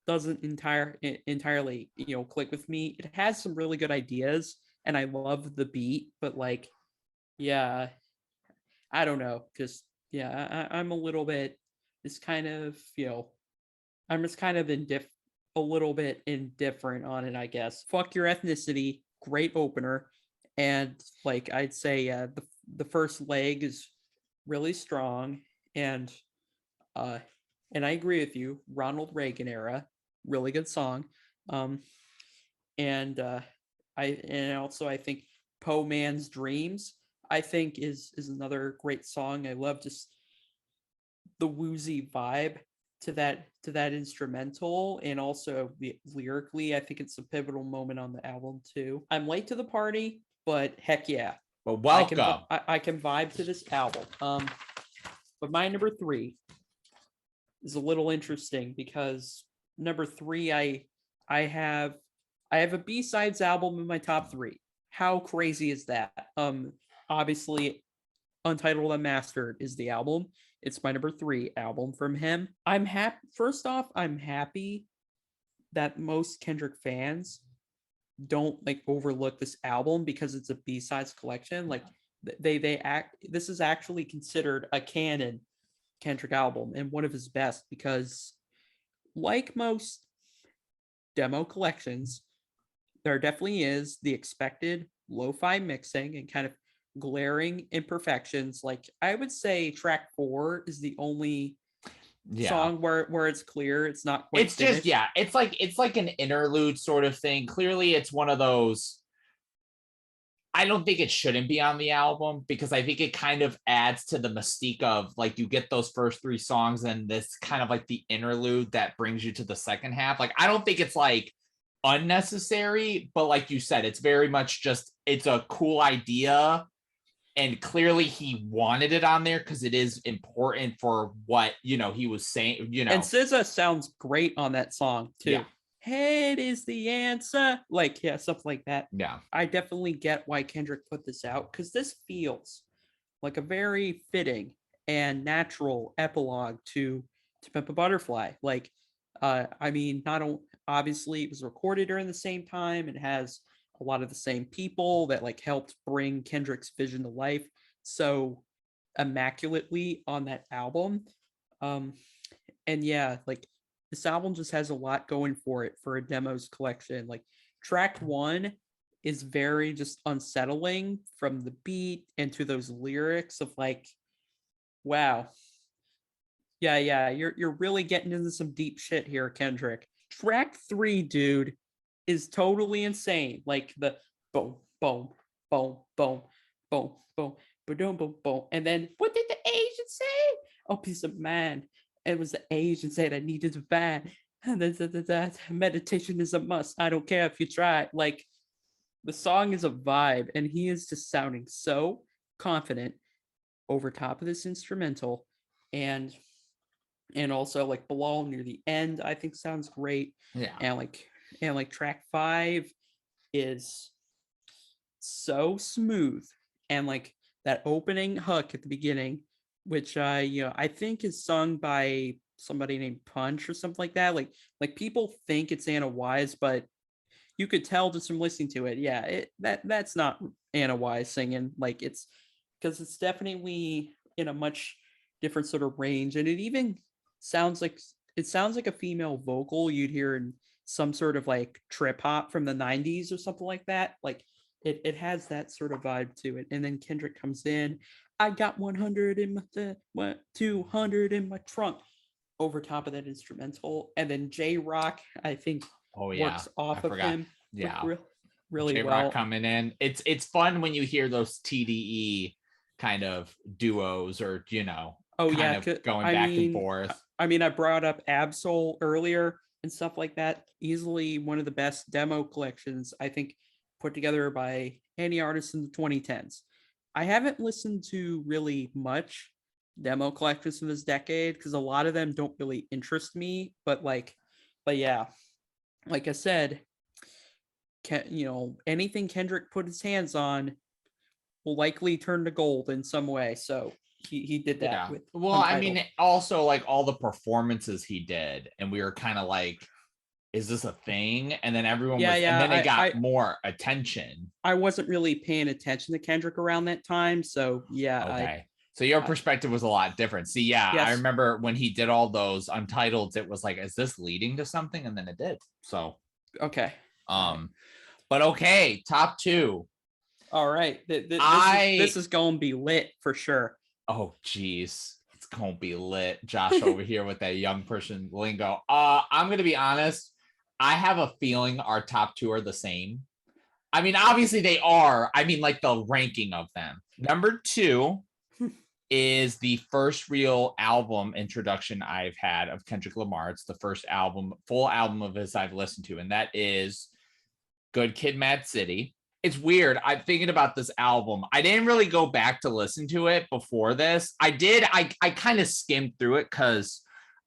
doesn't entirely click with me. It has some really good ideas and I love the beat, but like yeah, I don't know, just I'm a little bit just kind of I'm just kind of a little bit indifferent on it, I guess. Fuck Your Ethnicity, great opener, and like I'd say the first leg is really strong, and uh and I agree with you, Ronald Reagan era, really good song. Um and also I think Poe Man's Dreams I think is another great song. I love just the woozy vibe to that instrumental, and also lyrically I think it's a pivotal moment on the album too. I'm late to the party, but heck yeah, But welcome. I can vibe to this album. But my number 3 is a little interesting because number 3 I have I have a B-sides album in my top 3. How crazy is that? Obviously Untitled Unmastered is the album. It's my number 3 album from him. I'm happy. First off, I'm happy that most Kendrick fans don't like overlook this album because it's a B-sides collection. Like they act. This is actually considered a canon Kendrick album and one of his best because, like most demo collections, there definitely is the expected lo-fi mixing and kind of glaring imperfections. Like I would say track 4 is the only Yeah. song where it's clear it's not quite It's just finished. it's like an interlude sort of thing. Clearly it's one of those. I don't think it shouldn't be on the album because I think it kind of adds to the mystique of like you get those first 3 songs and this kind of like the interlude that brings you to the second half. Like I don't think it's like unnecessary, but like you said, it's very much just it's a cool idea. And clearly he wanted it on there because it is important for what he was saying, And SZA sounds great on that song too. Yeah. Head is the answer. Like, yeah, stuff like that. Yeah. I definitely get why Kendrick put this out because this feels like a very fitting and natural epilogue to Pimp a Butterfly. Like, I mean, not obviously it was recorded during the same time. It has a lot of the same people that like helped bring Kendrick's vision to life so immaculately on that album. Um, and yeah, like this album just has a lot going for it for a demos collection. Like track 1 is very just unsettling from the beat and to those lyrics of like, wow, yeah, you're really getting into some deep shit here, Kendrick. Track 3, dude, is totally insane. Like the boom, boom, boom, boom, boom, boom, boom, boom, boom, and then what did the Asian say? Oh, peace of mind. It was the Asian said I needed to find. That meditation is a must. I don't care if you try. Like the song is a vibe, and he is just sounding so confident over top of this instrumental, and also like Bilal near the end I think sounds great. Yeah. And like track 5 is so smooth, and like that opening hook at the beginning, which I think is sung by somebody named Punch or something like that. Like people think it's Anna Wise, but you could tell just from listening to it, that's not Anna Wise singing. Like it's because it's definitely in a much different sort of range, and it even sounds like a female vocal you'd hear in some sort of like trip hop from the 90s or something like that. Like it has that sort of vibe to it. And then Kendrick comes in, I got 100 in my 200 in my trunk, over top of that instrumental. And then J Rock, I think, Oh yeah, works off I of forgot. him Yeah, really J-Rock well. coming in. It's fun when you hear those TDE kind of duos, or Oh kind yeah, of going I back and mean, forth. I brought up Absol earlier and stuff like that. Easily one of the best demo collections I think put together by any artist in the 2010s. I haven't listened to really much demo collections from this decade because a lot of them don't really interest me. But yeah, like I said, anything Kendrick put his hands on will likely turn to gold in some way. So he did that Yeah. with Well, I Untitled. mean, also like all the performances he did, and we were kind of like, is this a thing? And then everyone Yeah, was, and then it yeah. got more attention. I wasn't really paying attention to Kendrick around that time, so yeah, Okay. So your I perspective was a lot different. See, yeah, I yes, remember when he did all those Untitles, it was like, is this leading to something? And then it did. So, okay, all right, but okay, top two. all right. This I is going to be lit for sure. Oh geez, it's gonna be lit. Josh over here with that young person lingo. I'm gonna be honest. I have a feeling our top two are the same. I mean, obviously they are. I mean, like the ranking of them. Number two is the first real album introduction I've had of Kendrick Lamar. It's the first album, full album of his I've listened to, and that is Good Kid, Mad City. It's weird. I'm thinking about this album. I didn't really go back to listen to it before this. I did. I kind of skimmed through it because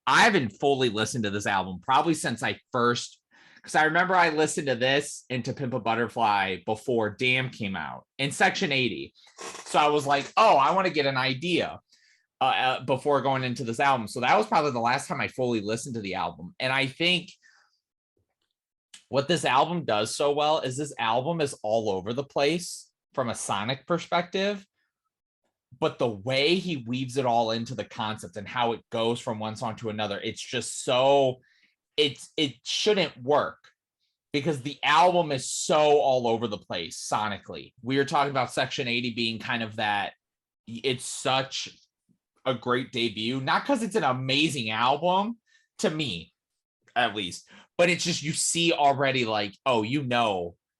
I haven't fully listened to this album probably since I first, because I remember I listened to this and to Pimp a Butterfly before Damn came out in Section 80. So I was like, oh, I want to get an idea before going into this album. So that was probably the last time I fully listened to the album. And I think what this album does so well is this album is all over the place from a sonic perspective, but the way he weaves it all into the concept and how it goes from one song to another, it's just so it shouldn't work because the album is so all over the place sonically. We were talking about Section 80 being kind of that. It's such a great debut, not because it's an amazing album to me, at least, but it's just you see already like, oh,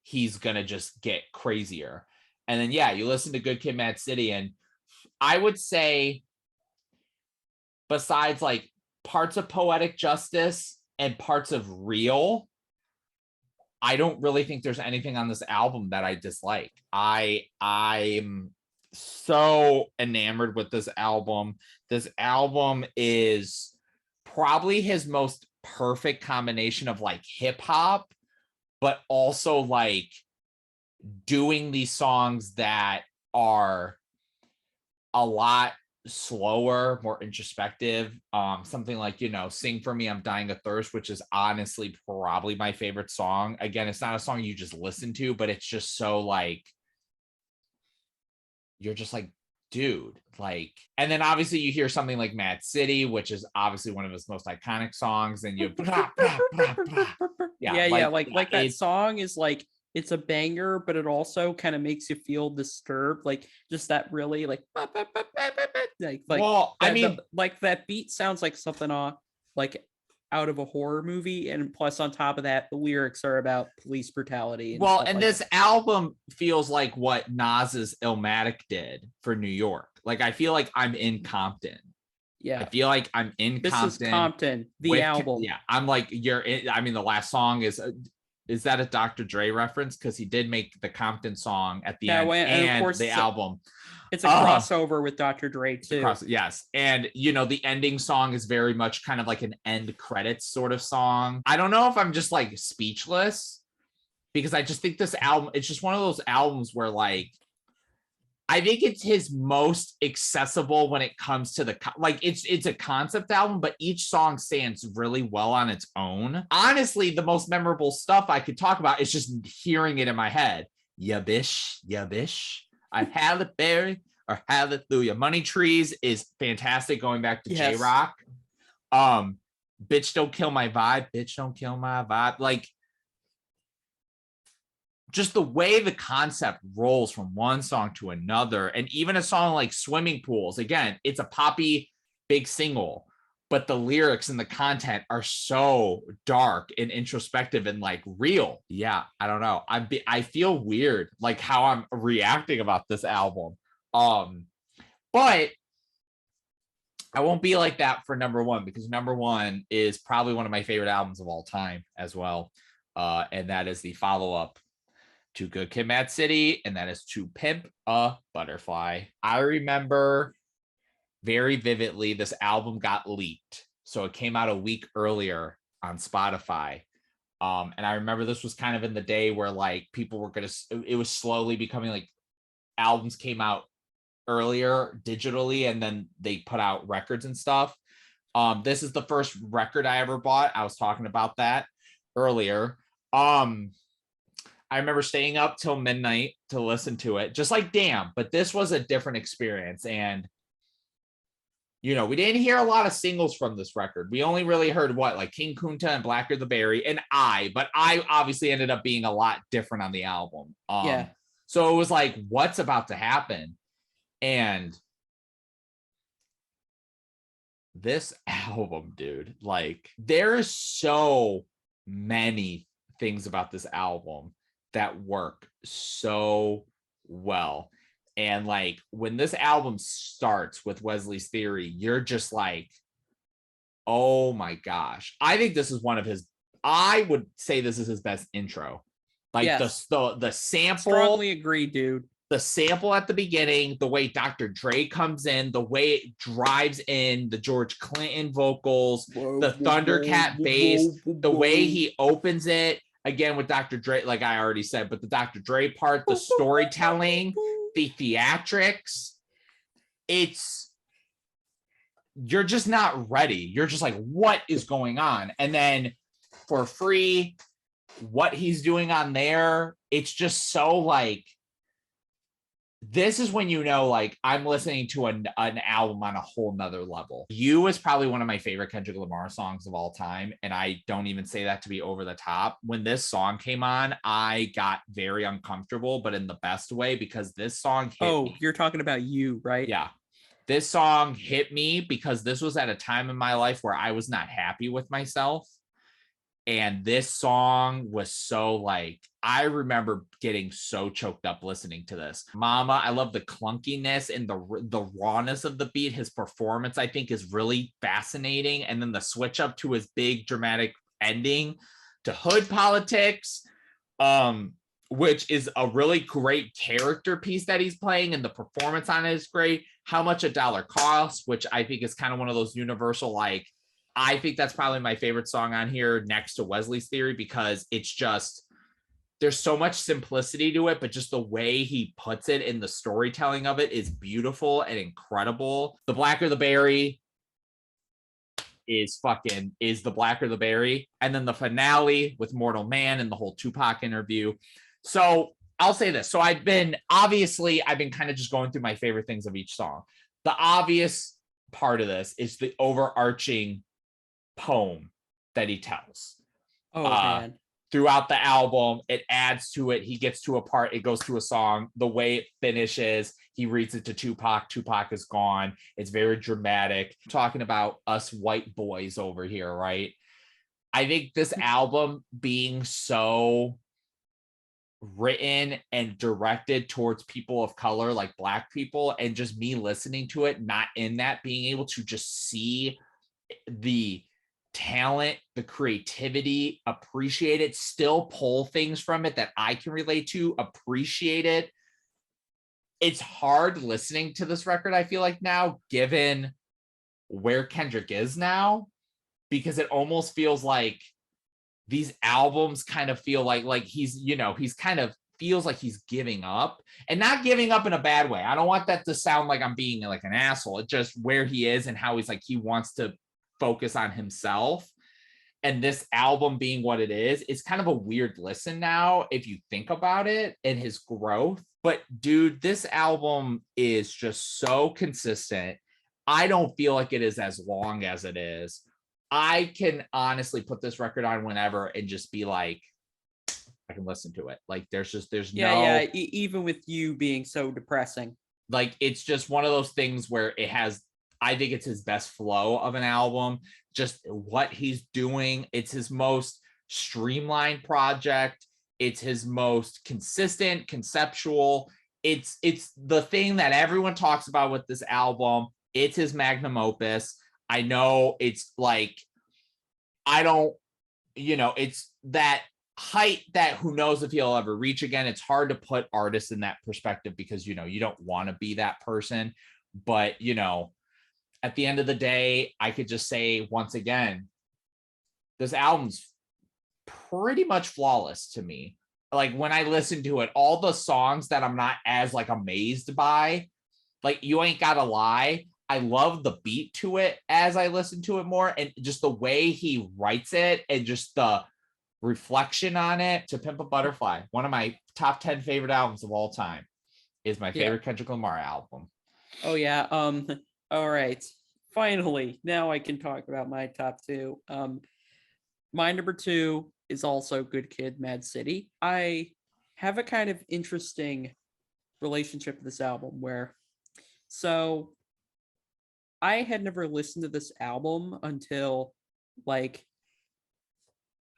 he's gonna just get crazier. And then yeah, you listen to Good Kid, Mad City, and I would say besides like parts of Poetic Justice and parts of Real, I don't really think there's anything on this album that I dislike. I'm so enamored with this album. This album is probably his most perfect combination of like hip hop, but also like doing these songs that are a lot slower, more introspective. Something like, Sing For Me, I'm Dying of Thirst, which is honestly probably my favorite song. Again, it's not a song you just listen to, but it's just so like, you're just like, dude, like, and then obviously you hear something like Mad City, which is obviously one of his most iconic songs, and you yeah, like that song is like, it's a banger, but it also kind of makes you feel disturbed, like just that really like well, I mean, like that beat sounds like something like out of a horror movie, and plus on top of that, the lyrics are about police brutality. And this album feels like what Nas's Illmatic did for New York. Like I feel like I'm in Compton. Yeah, I feel like I'm in this Compton. This is Compton, the album. Yeah, I'm like, I mean, the last song is that a Dr. Dre reference? Because he did make the Compton song at the end, and of course the album. It's a crossover with Dr. Dre too. Yes. And the ending song is very much kind of like an end credits sort of song. I don't know if I'm just like speechless, because I just think this album, it's just one of those albums where like, I think it's his most accessible when it comes to it's a concept album, but each song stands really well on its own. Honestly, the most memorable stuff I could talk about is just hearing it in my head. Yeah, bish. I have it buried or have it through your money trees is fantastic. Going back to J-Rock. Bitch Don't Kill My Vibe, Bitch Don't Kill My Vibe. Like, just the way the concept rolls from one song to another. And even a song like Swimming Pools, again, it's a poppy big single, but the lyrics and the content are so dark and introspective and like real. Yeah, I don't know. I feel weird like how I'm reacting about this album. But I won't be like that for number one, because number one is probably one of my favorite albums of all time as well. And that is the follow-up to Good Kid, Mad City, and that is To Pimp a Butterfly. I remember very vividly this album got leaked, so it came out a week earlier on Spotify. And I remember this was kind of in the day where like people were gonna, it was slowly becoming like albums came out earlier digitally, and then they put out records and stuff. This is the first record I ever bought. I was talking about that earlier. I remember staying up till midnight to listen to it, just like Damn, but this was a different experience. And, you know, we didn't hear a lot of singles from this record. We only really heard what, like King Kunta and Blacker the Berry and but I obviously ended up being a lot different on the album. Yeah. So it was like, what's about to happen? And this album, dude, like there is so many things about this album that work so well. And like when this album starts with Wesley's Theory, you're just like, oh my gosh. I think this is one of his, I would say this is his best intro. Like yes. the sample. Strongly agree, dude. The sample at the beginning, the way Dr. Dre comes in, the way it drives in the George Clinton vocals, the Thundercat bass, the way he opens it, again with Dr. Dre, like I already said, but the Dr. Dre part, the storytelling, the theatrics, you're just not ready. You're just like, what is going on? And then For Free, what he's doing on there, it's just so like, this is when you know, like, I'm listening to an album on a whole nother level. You is probably one of my favorite Kendrick Lamar songs of all time, and I don't even say that to be over the top. When this song came on, I got very uncomfortable, but in the best way, because this song hit me. You're talking about You, right? Yeah. This song hit me because this was at a time in my life where I was not happy with myself. And this song was so like, I remember getting so choked up listening to this. Mama, I love the clunkiness and the rawness of the beat. His performance, I think, is really fascinating. And then the switch up to his big dramatic ending to Hood Politics, which is a really great character piece that he's playing, and the performance on it is great. How Much a Dollar Costs, which I think is kind of one of those universal, like, I think that's probably my favorite song on here next to Wesley's Theory, because it's just, there's so much simplicity to it, but just the way he puts it in the storytelling of it is beautiful and incredible. The Blacker the Berry is the Blacker the Berry. And then the finale with Mortal Man and the whole Tupac interview. So I'll say this. So I've been kind of just going through my favorite things of each song. The obvious part of this is the overarching poem that he tells. Man. Throughout the album, it adds to it. He gets to a part, it goes to a song. The way it finishes, he reads it to Tupac. Tupac is gone. It's very dramatic. Talking about us white boys over here, right? I think this album being so written and directed towards people of color, like Black people, and just me listening to it, not in that, being able to just see the talent, the creativity, appreciate it, still pull things from it that I can relate to, appreciate it. It's hard listening to this record, I feel like now, given where Kendrick is now, because it almost feels like these albums kind of feel like he's kind of feels like he's giving up, and not giving up in a bad way. I don't want that to sound like I'm being like an asshole. It's just where he is and how he's like, he wants to focus on himself. And this album being what it is, it's kind of a weird listen now if you think about it and his growth. But dude, this album is just so consistent. I don't feel like it is as long as it is. I can honestly put this record on whenever and just be like, I can listen to it. Like there's no even with you being so depressing. like, it's just one of those things where it has, I think it's his best flow of an album. Just what he's doing. It's his most streamlined project. It's his most consistent, conceptual. It's the thing that everyone talks about with this album. It's his magnum opus. I know it's like, I don't, it's that height that who knows if he'll ever reach again. It's hard to put artists in that perspective because, you don't want to be that person. But, at the end of the day, I could just say once again, this album's pretty much flawless to me. Like when I listen to it, all the songs that I'm not as like amazed by, like You Ain't Gotta Lie, I love the beat to it as I listen to it more, and just the way he writes it and just the reflection on it. To Pimp a Butterfly, one of my top 10 favorite albums of all time, is my favorite Kendrick Lamar album. Oh yeah. All right. Finally, now I can talk about my top two. My number two is also Good Kid, Mad City. I have a kind of interesting relationship with this album where, so I had never listened to this album until like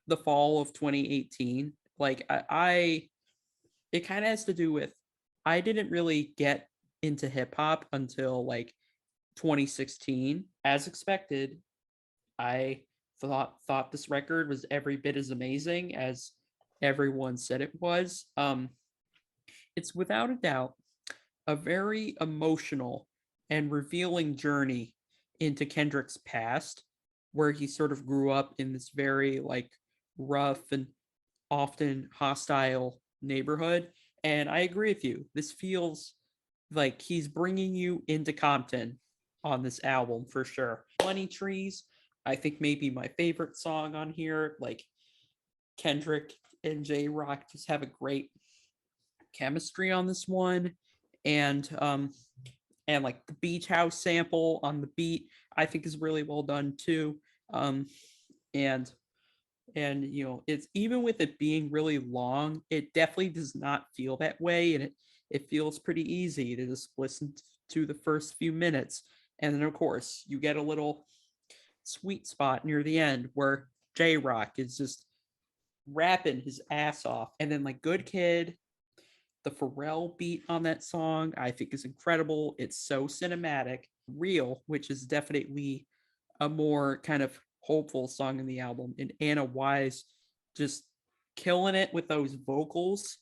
the fall of 2018. Like it kind of has to do with, I didn't really get into hip hop until like 2016. As expected, I thought this record was every bit as amazing as everyone said it was. It's without a doubt a very emotional and revealing journey into Kendrick's past, where he sort of grew up in this very like rough and often hostile neighborhood. And I agree with you. This feels like he's bringing you into Compton on this album for sure. Plenty Trees, I think maybe my favorite song on here. Like Kendrick and J Rock just have a great chemistry on this one. And like the beach house sample on the beat, I think is really well done too. And it's, even with it being really long, it definitely does not feel that way, and it feels pretty easy to just listen to the first few minutes. And then of course you get a little sweet spot near the end where J Rock is just rapping his ass off. And then like Good Kid, the Pharrell beat on that song, I think is incredible. It's so cinematic. Real, which is definitely a more kind of hopeful song in the album, and Anna Wise just killing it with those vocals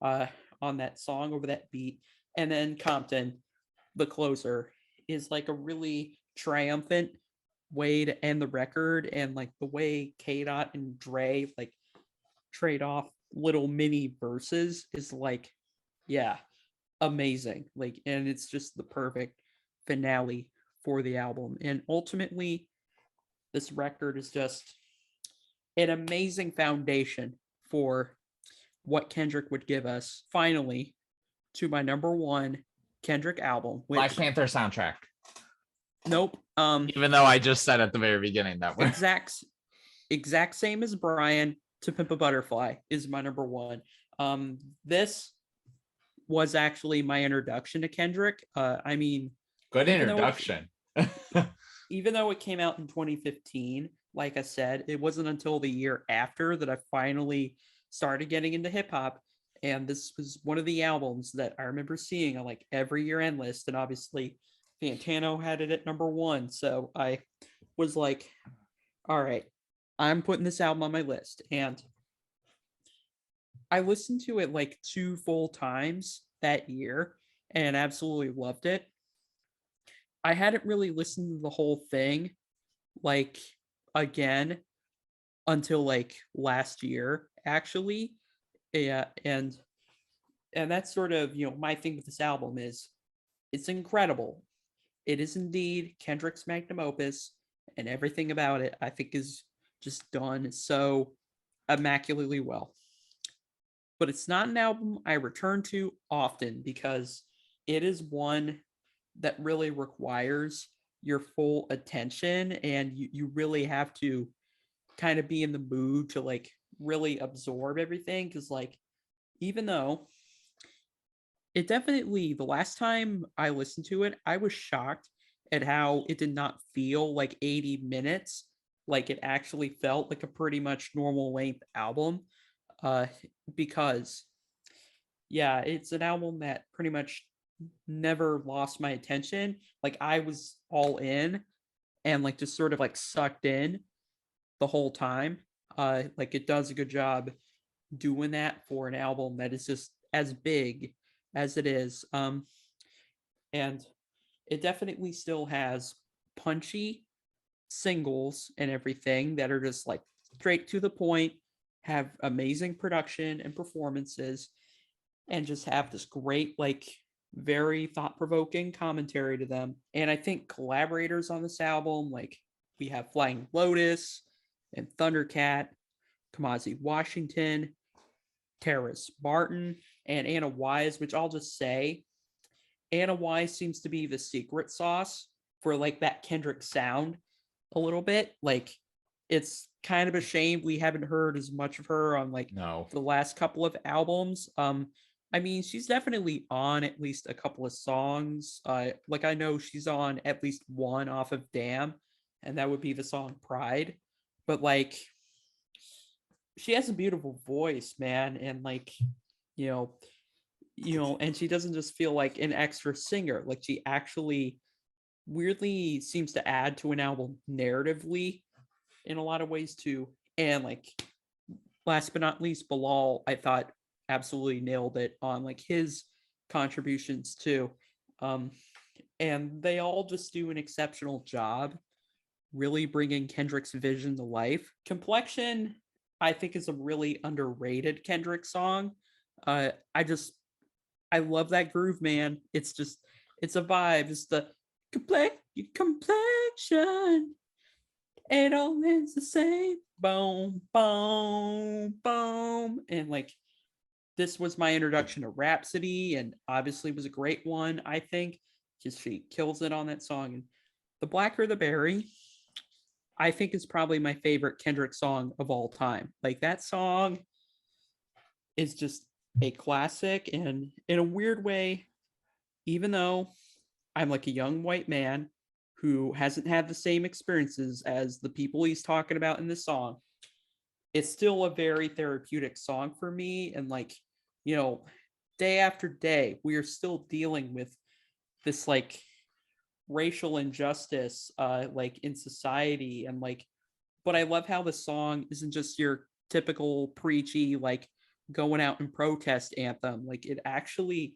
on that song over that beat. And then Compton, the closer, is like a really triumphant way to end the record. And like the way K-Dot and Dre like trade off little mini verses is like, yeah, amazing. Like, and it's just the perfect finale for the album. And ultimately, this record is just an amazing foundation for what Kendrick would give us. Finally, to my number one Kendrick album, which, Black Panther soundtrack. Nope. Even though I just said at the very beginning that we're exact same as Brian, To Pimp a Butterfly is my number one. This was actually my introduction to Kendrick. I mean, good introduction. Even though it came out in 2015, like I said, it wasn't until the year after that I finally started getting into hip hop. And this was one of the albums that I remember seeing on like every year-end list. And obviously, Fantano had it at number one. So I was like, all right, I'm putting this album on my list. And I listened to it like 2 full times that year and absolutely loved it. I hadn't really listened to the whole thing like again until like last year, actually. Yeah, and that's sort of, my thing with this album is it's incredible. It is indeed Kendrick's magnum opus, and everything about it I think is just done so immaculately well. But it's not an album I return to often because it is one that really requires your full attention, and you really have to kind of be in the mood to like really absorb everything. Because like, even though it definitely, the last time I listened to it, I was shocked at how it did not feel like 80 minutes. Like it actually felt like a pretty much normal length album. Uh, because yeah, it's an album that pretty much never lost my attention. Like I was all in and like just sort of like sucked in the whole time. Like it does a good job doing that for an album that is just as big as it is. And it definitely still has punchy singles and everything that are just like straight to the point, have amazing production and performances, and just have this great, like, very thought-provoking commentary to them. And I think collaborators on this album, like we have Flying Lotus and Thundercat, Kamasi Washington, Terrace Martin, and Anna Wise, which I'll just say, Anna Wise seems to be the secret sauce for like that Kendrick sound a little bit. Like it's kind of a shame we haven't heard as much of her on like No. the last couple of albums. I mean, she's definitely on at least a couple of songs. Like I know she's on at least one off of Damn, and that would be the song Pride. But like she has a beautiful voice, man, and like, you know, and she doesn't just feel like an extra singer. Like she actually weirdly seems to add to an album narratively in a lot of ways too. And like last but not least, Bilal, I thought absolutely nailed it on like his contributions too. Um, and they all just do an exceptional job really bringing Kendrick's vision to life. Complexion, I think, is a really underrated Kendrick song. I love that groove, man. It's a vibe. It's the complexion. It all is the same. Boom, boom, boom. And like this was my introduction to Rhapsody, and obviously was a great one, I think. Because she kills it on that song. And The Blacker the Berry, I think, is probably my favorite Kendrick song of all time. Like that song is just a classic, and in a weird way, even though I'm like a young white man who hasn't had the same experiences as the people he's talking about in this song, it's still a very therapeutic song for me. And like, day after day, we are still dealing with this like racial injustice like in society. And like, but I love how the song isn't just your typical preachy like going out and protest anthem. Like it actually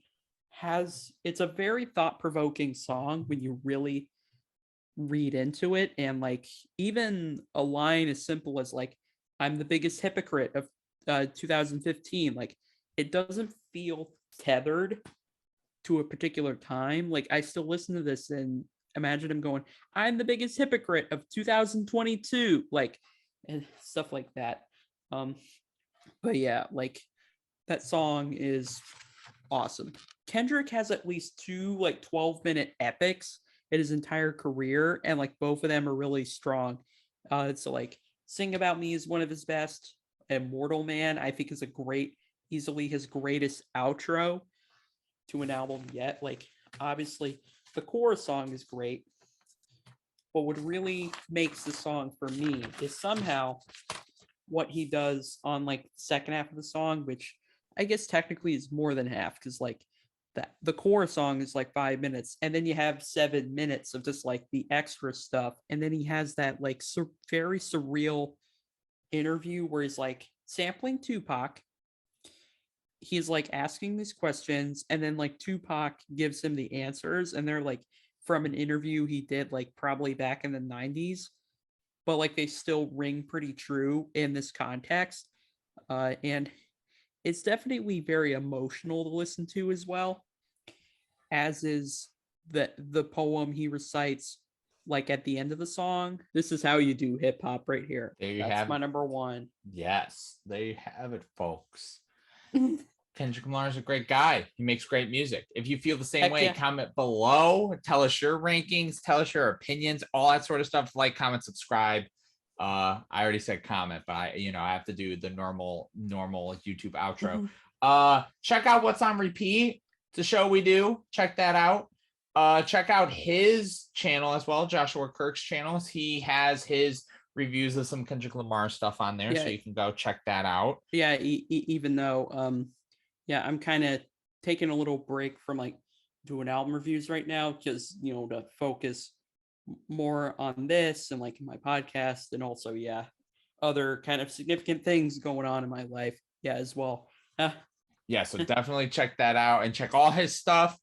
it's a very thought-provoking song when you really read into it. And like even a line as simple as like, I'm the biggest hypocrite of 2015, like it doesn't feel tethered to a particular time. Like I still listen to this and imagine him going, I'm the biggest hypocrite of 2022, like, and stuff like that. But yeah, like that song is awesome. Kendrick has at least two like 12-minute epics in his entire career, and like both of them are really strong. So like Sing About Me is one of his best. Immortal Man, I think, is easily his greatest outro to an album yet. Like obviously the chorus song is great, but what really makes the song for me is somehow what he does on like the second half of the song, which I guess technically is more than half, because like the core song is like 5 minutes, and then you have 7 minutes of just like the extra stuff, and then he has that like very surreal interview where he's like sampling Tupac. He's like asking these questions, and then like Tupac gives him the answers, and they're like from an interview he did like probably back in the 90s, but like they still ring pretty true in this context. And it's definitely very emotional to listen to as well, as is the poem he recites like at the end of the song. This is how you do hip hop right here. There you That's have my it. number one. Yes, there you have it, folks. Kendrick Lamar is a great guy. He makes great music. If you feel the same Heck way, yeah. comment below. Tell us your rankings. Tell us your opinions. All that sort of stuff. Like, comment, subscribe. I already said comment, but I have to do the normal YouTube outro. Check out What's on Repeat. It's a show we do. Check that out. Check out his channel as well, Joshua Kirk's channels. He has his reviews of some Kendrick Lamar stuff on there, so you can go check that out. Yeah, even though yeah, I'm kind of taking a little break from like doing album reviews right now, just to focus more on this and like my podcast, and also other kind of significant things going on in my life as well. Yeah, so definitely check that out and check all his stuff.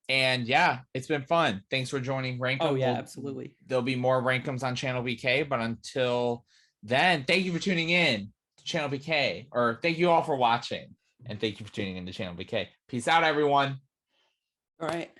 And yeah, it's been fun. Thanks for joining Rankum. Oh yeah, absolutely. There'll be more Rankums on Channel BK, but until then, thank you for tuning in to Channel BK, or thank you all for watching, and thank you for tuning in to Channel BK. Peace out, everyone. All right.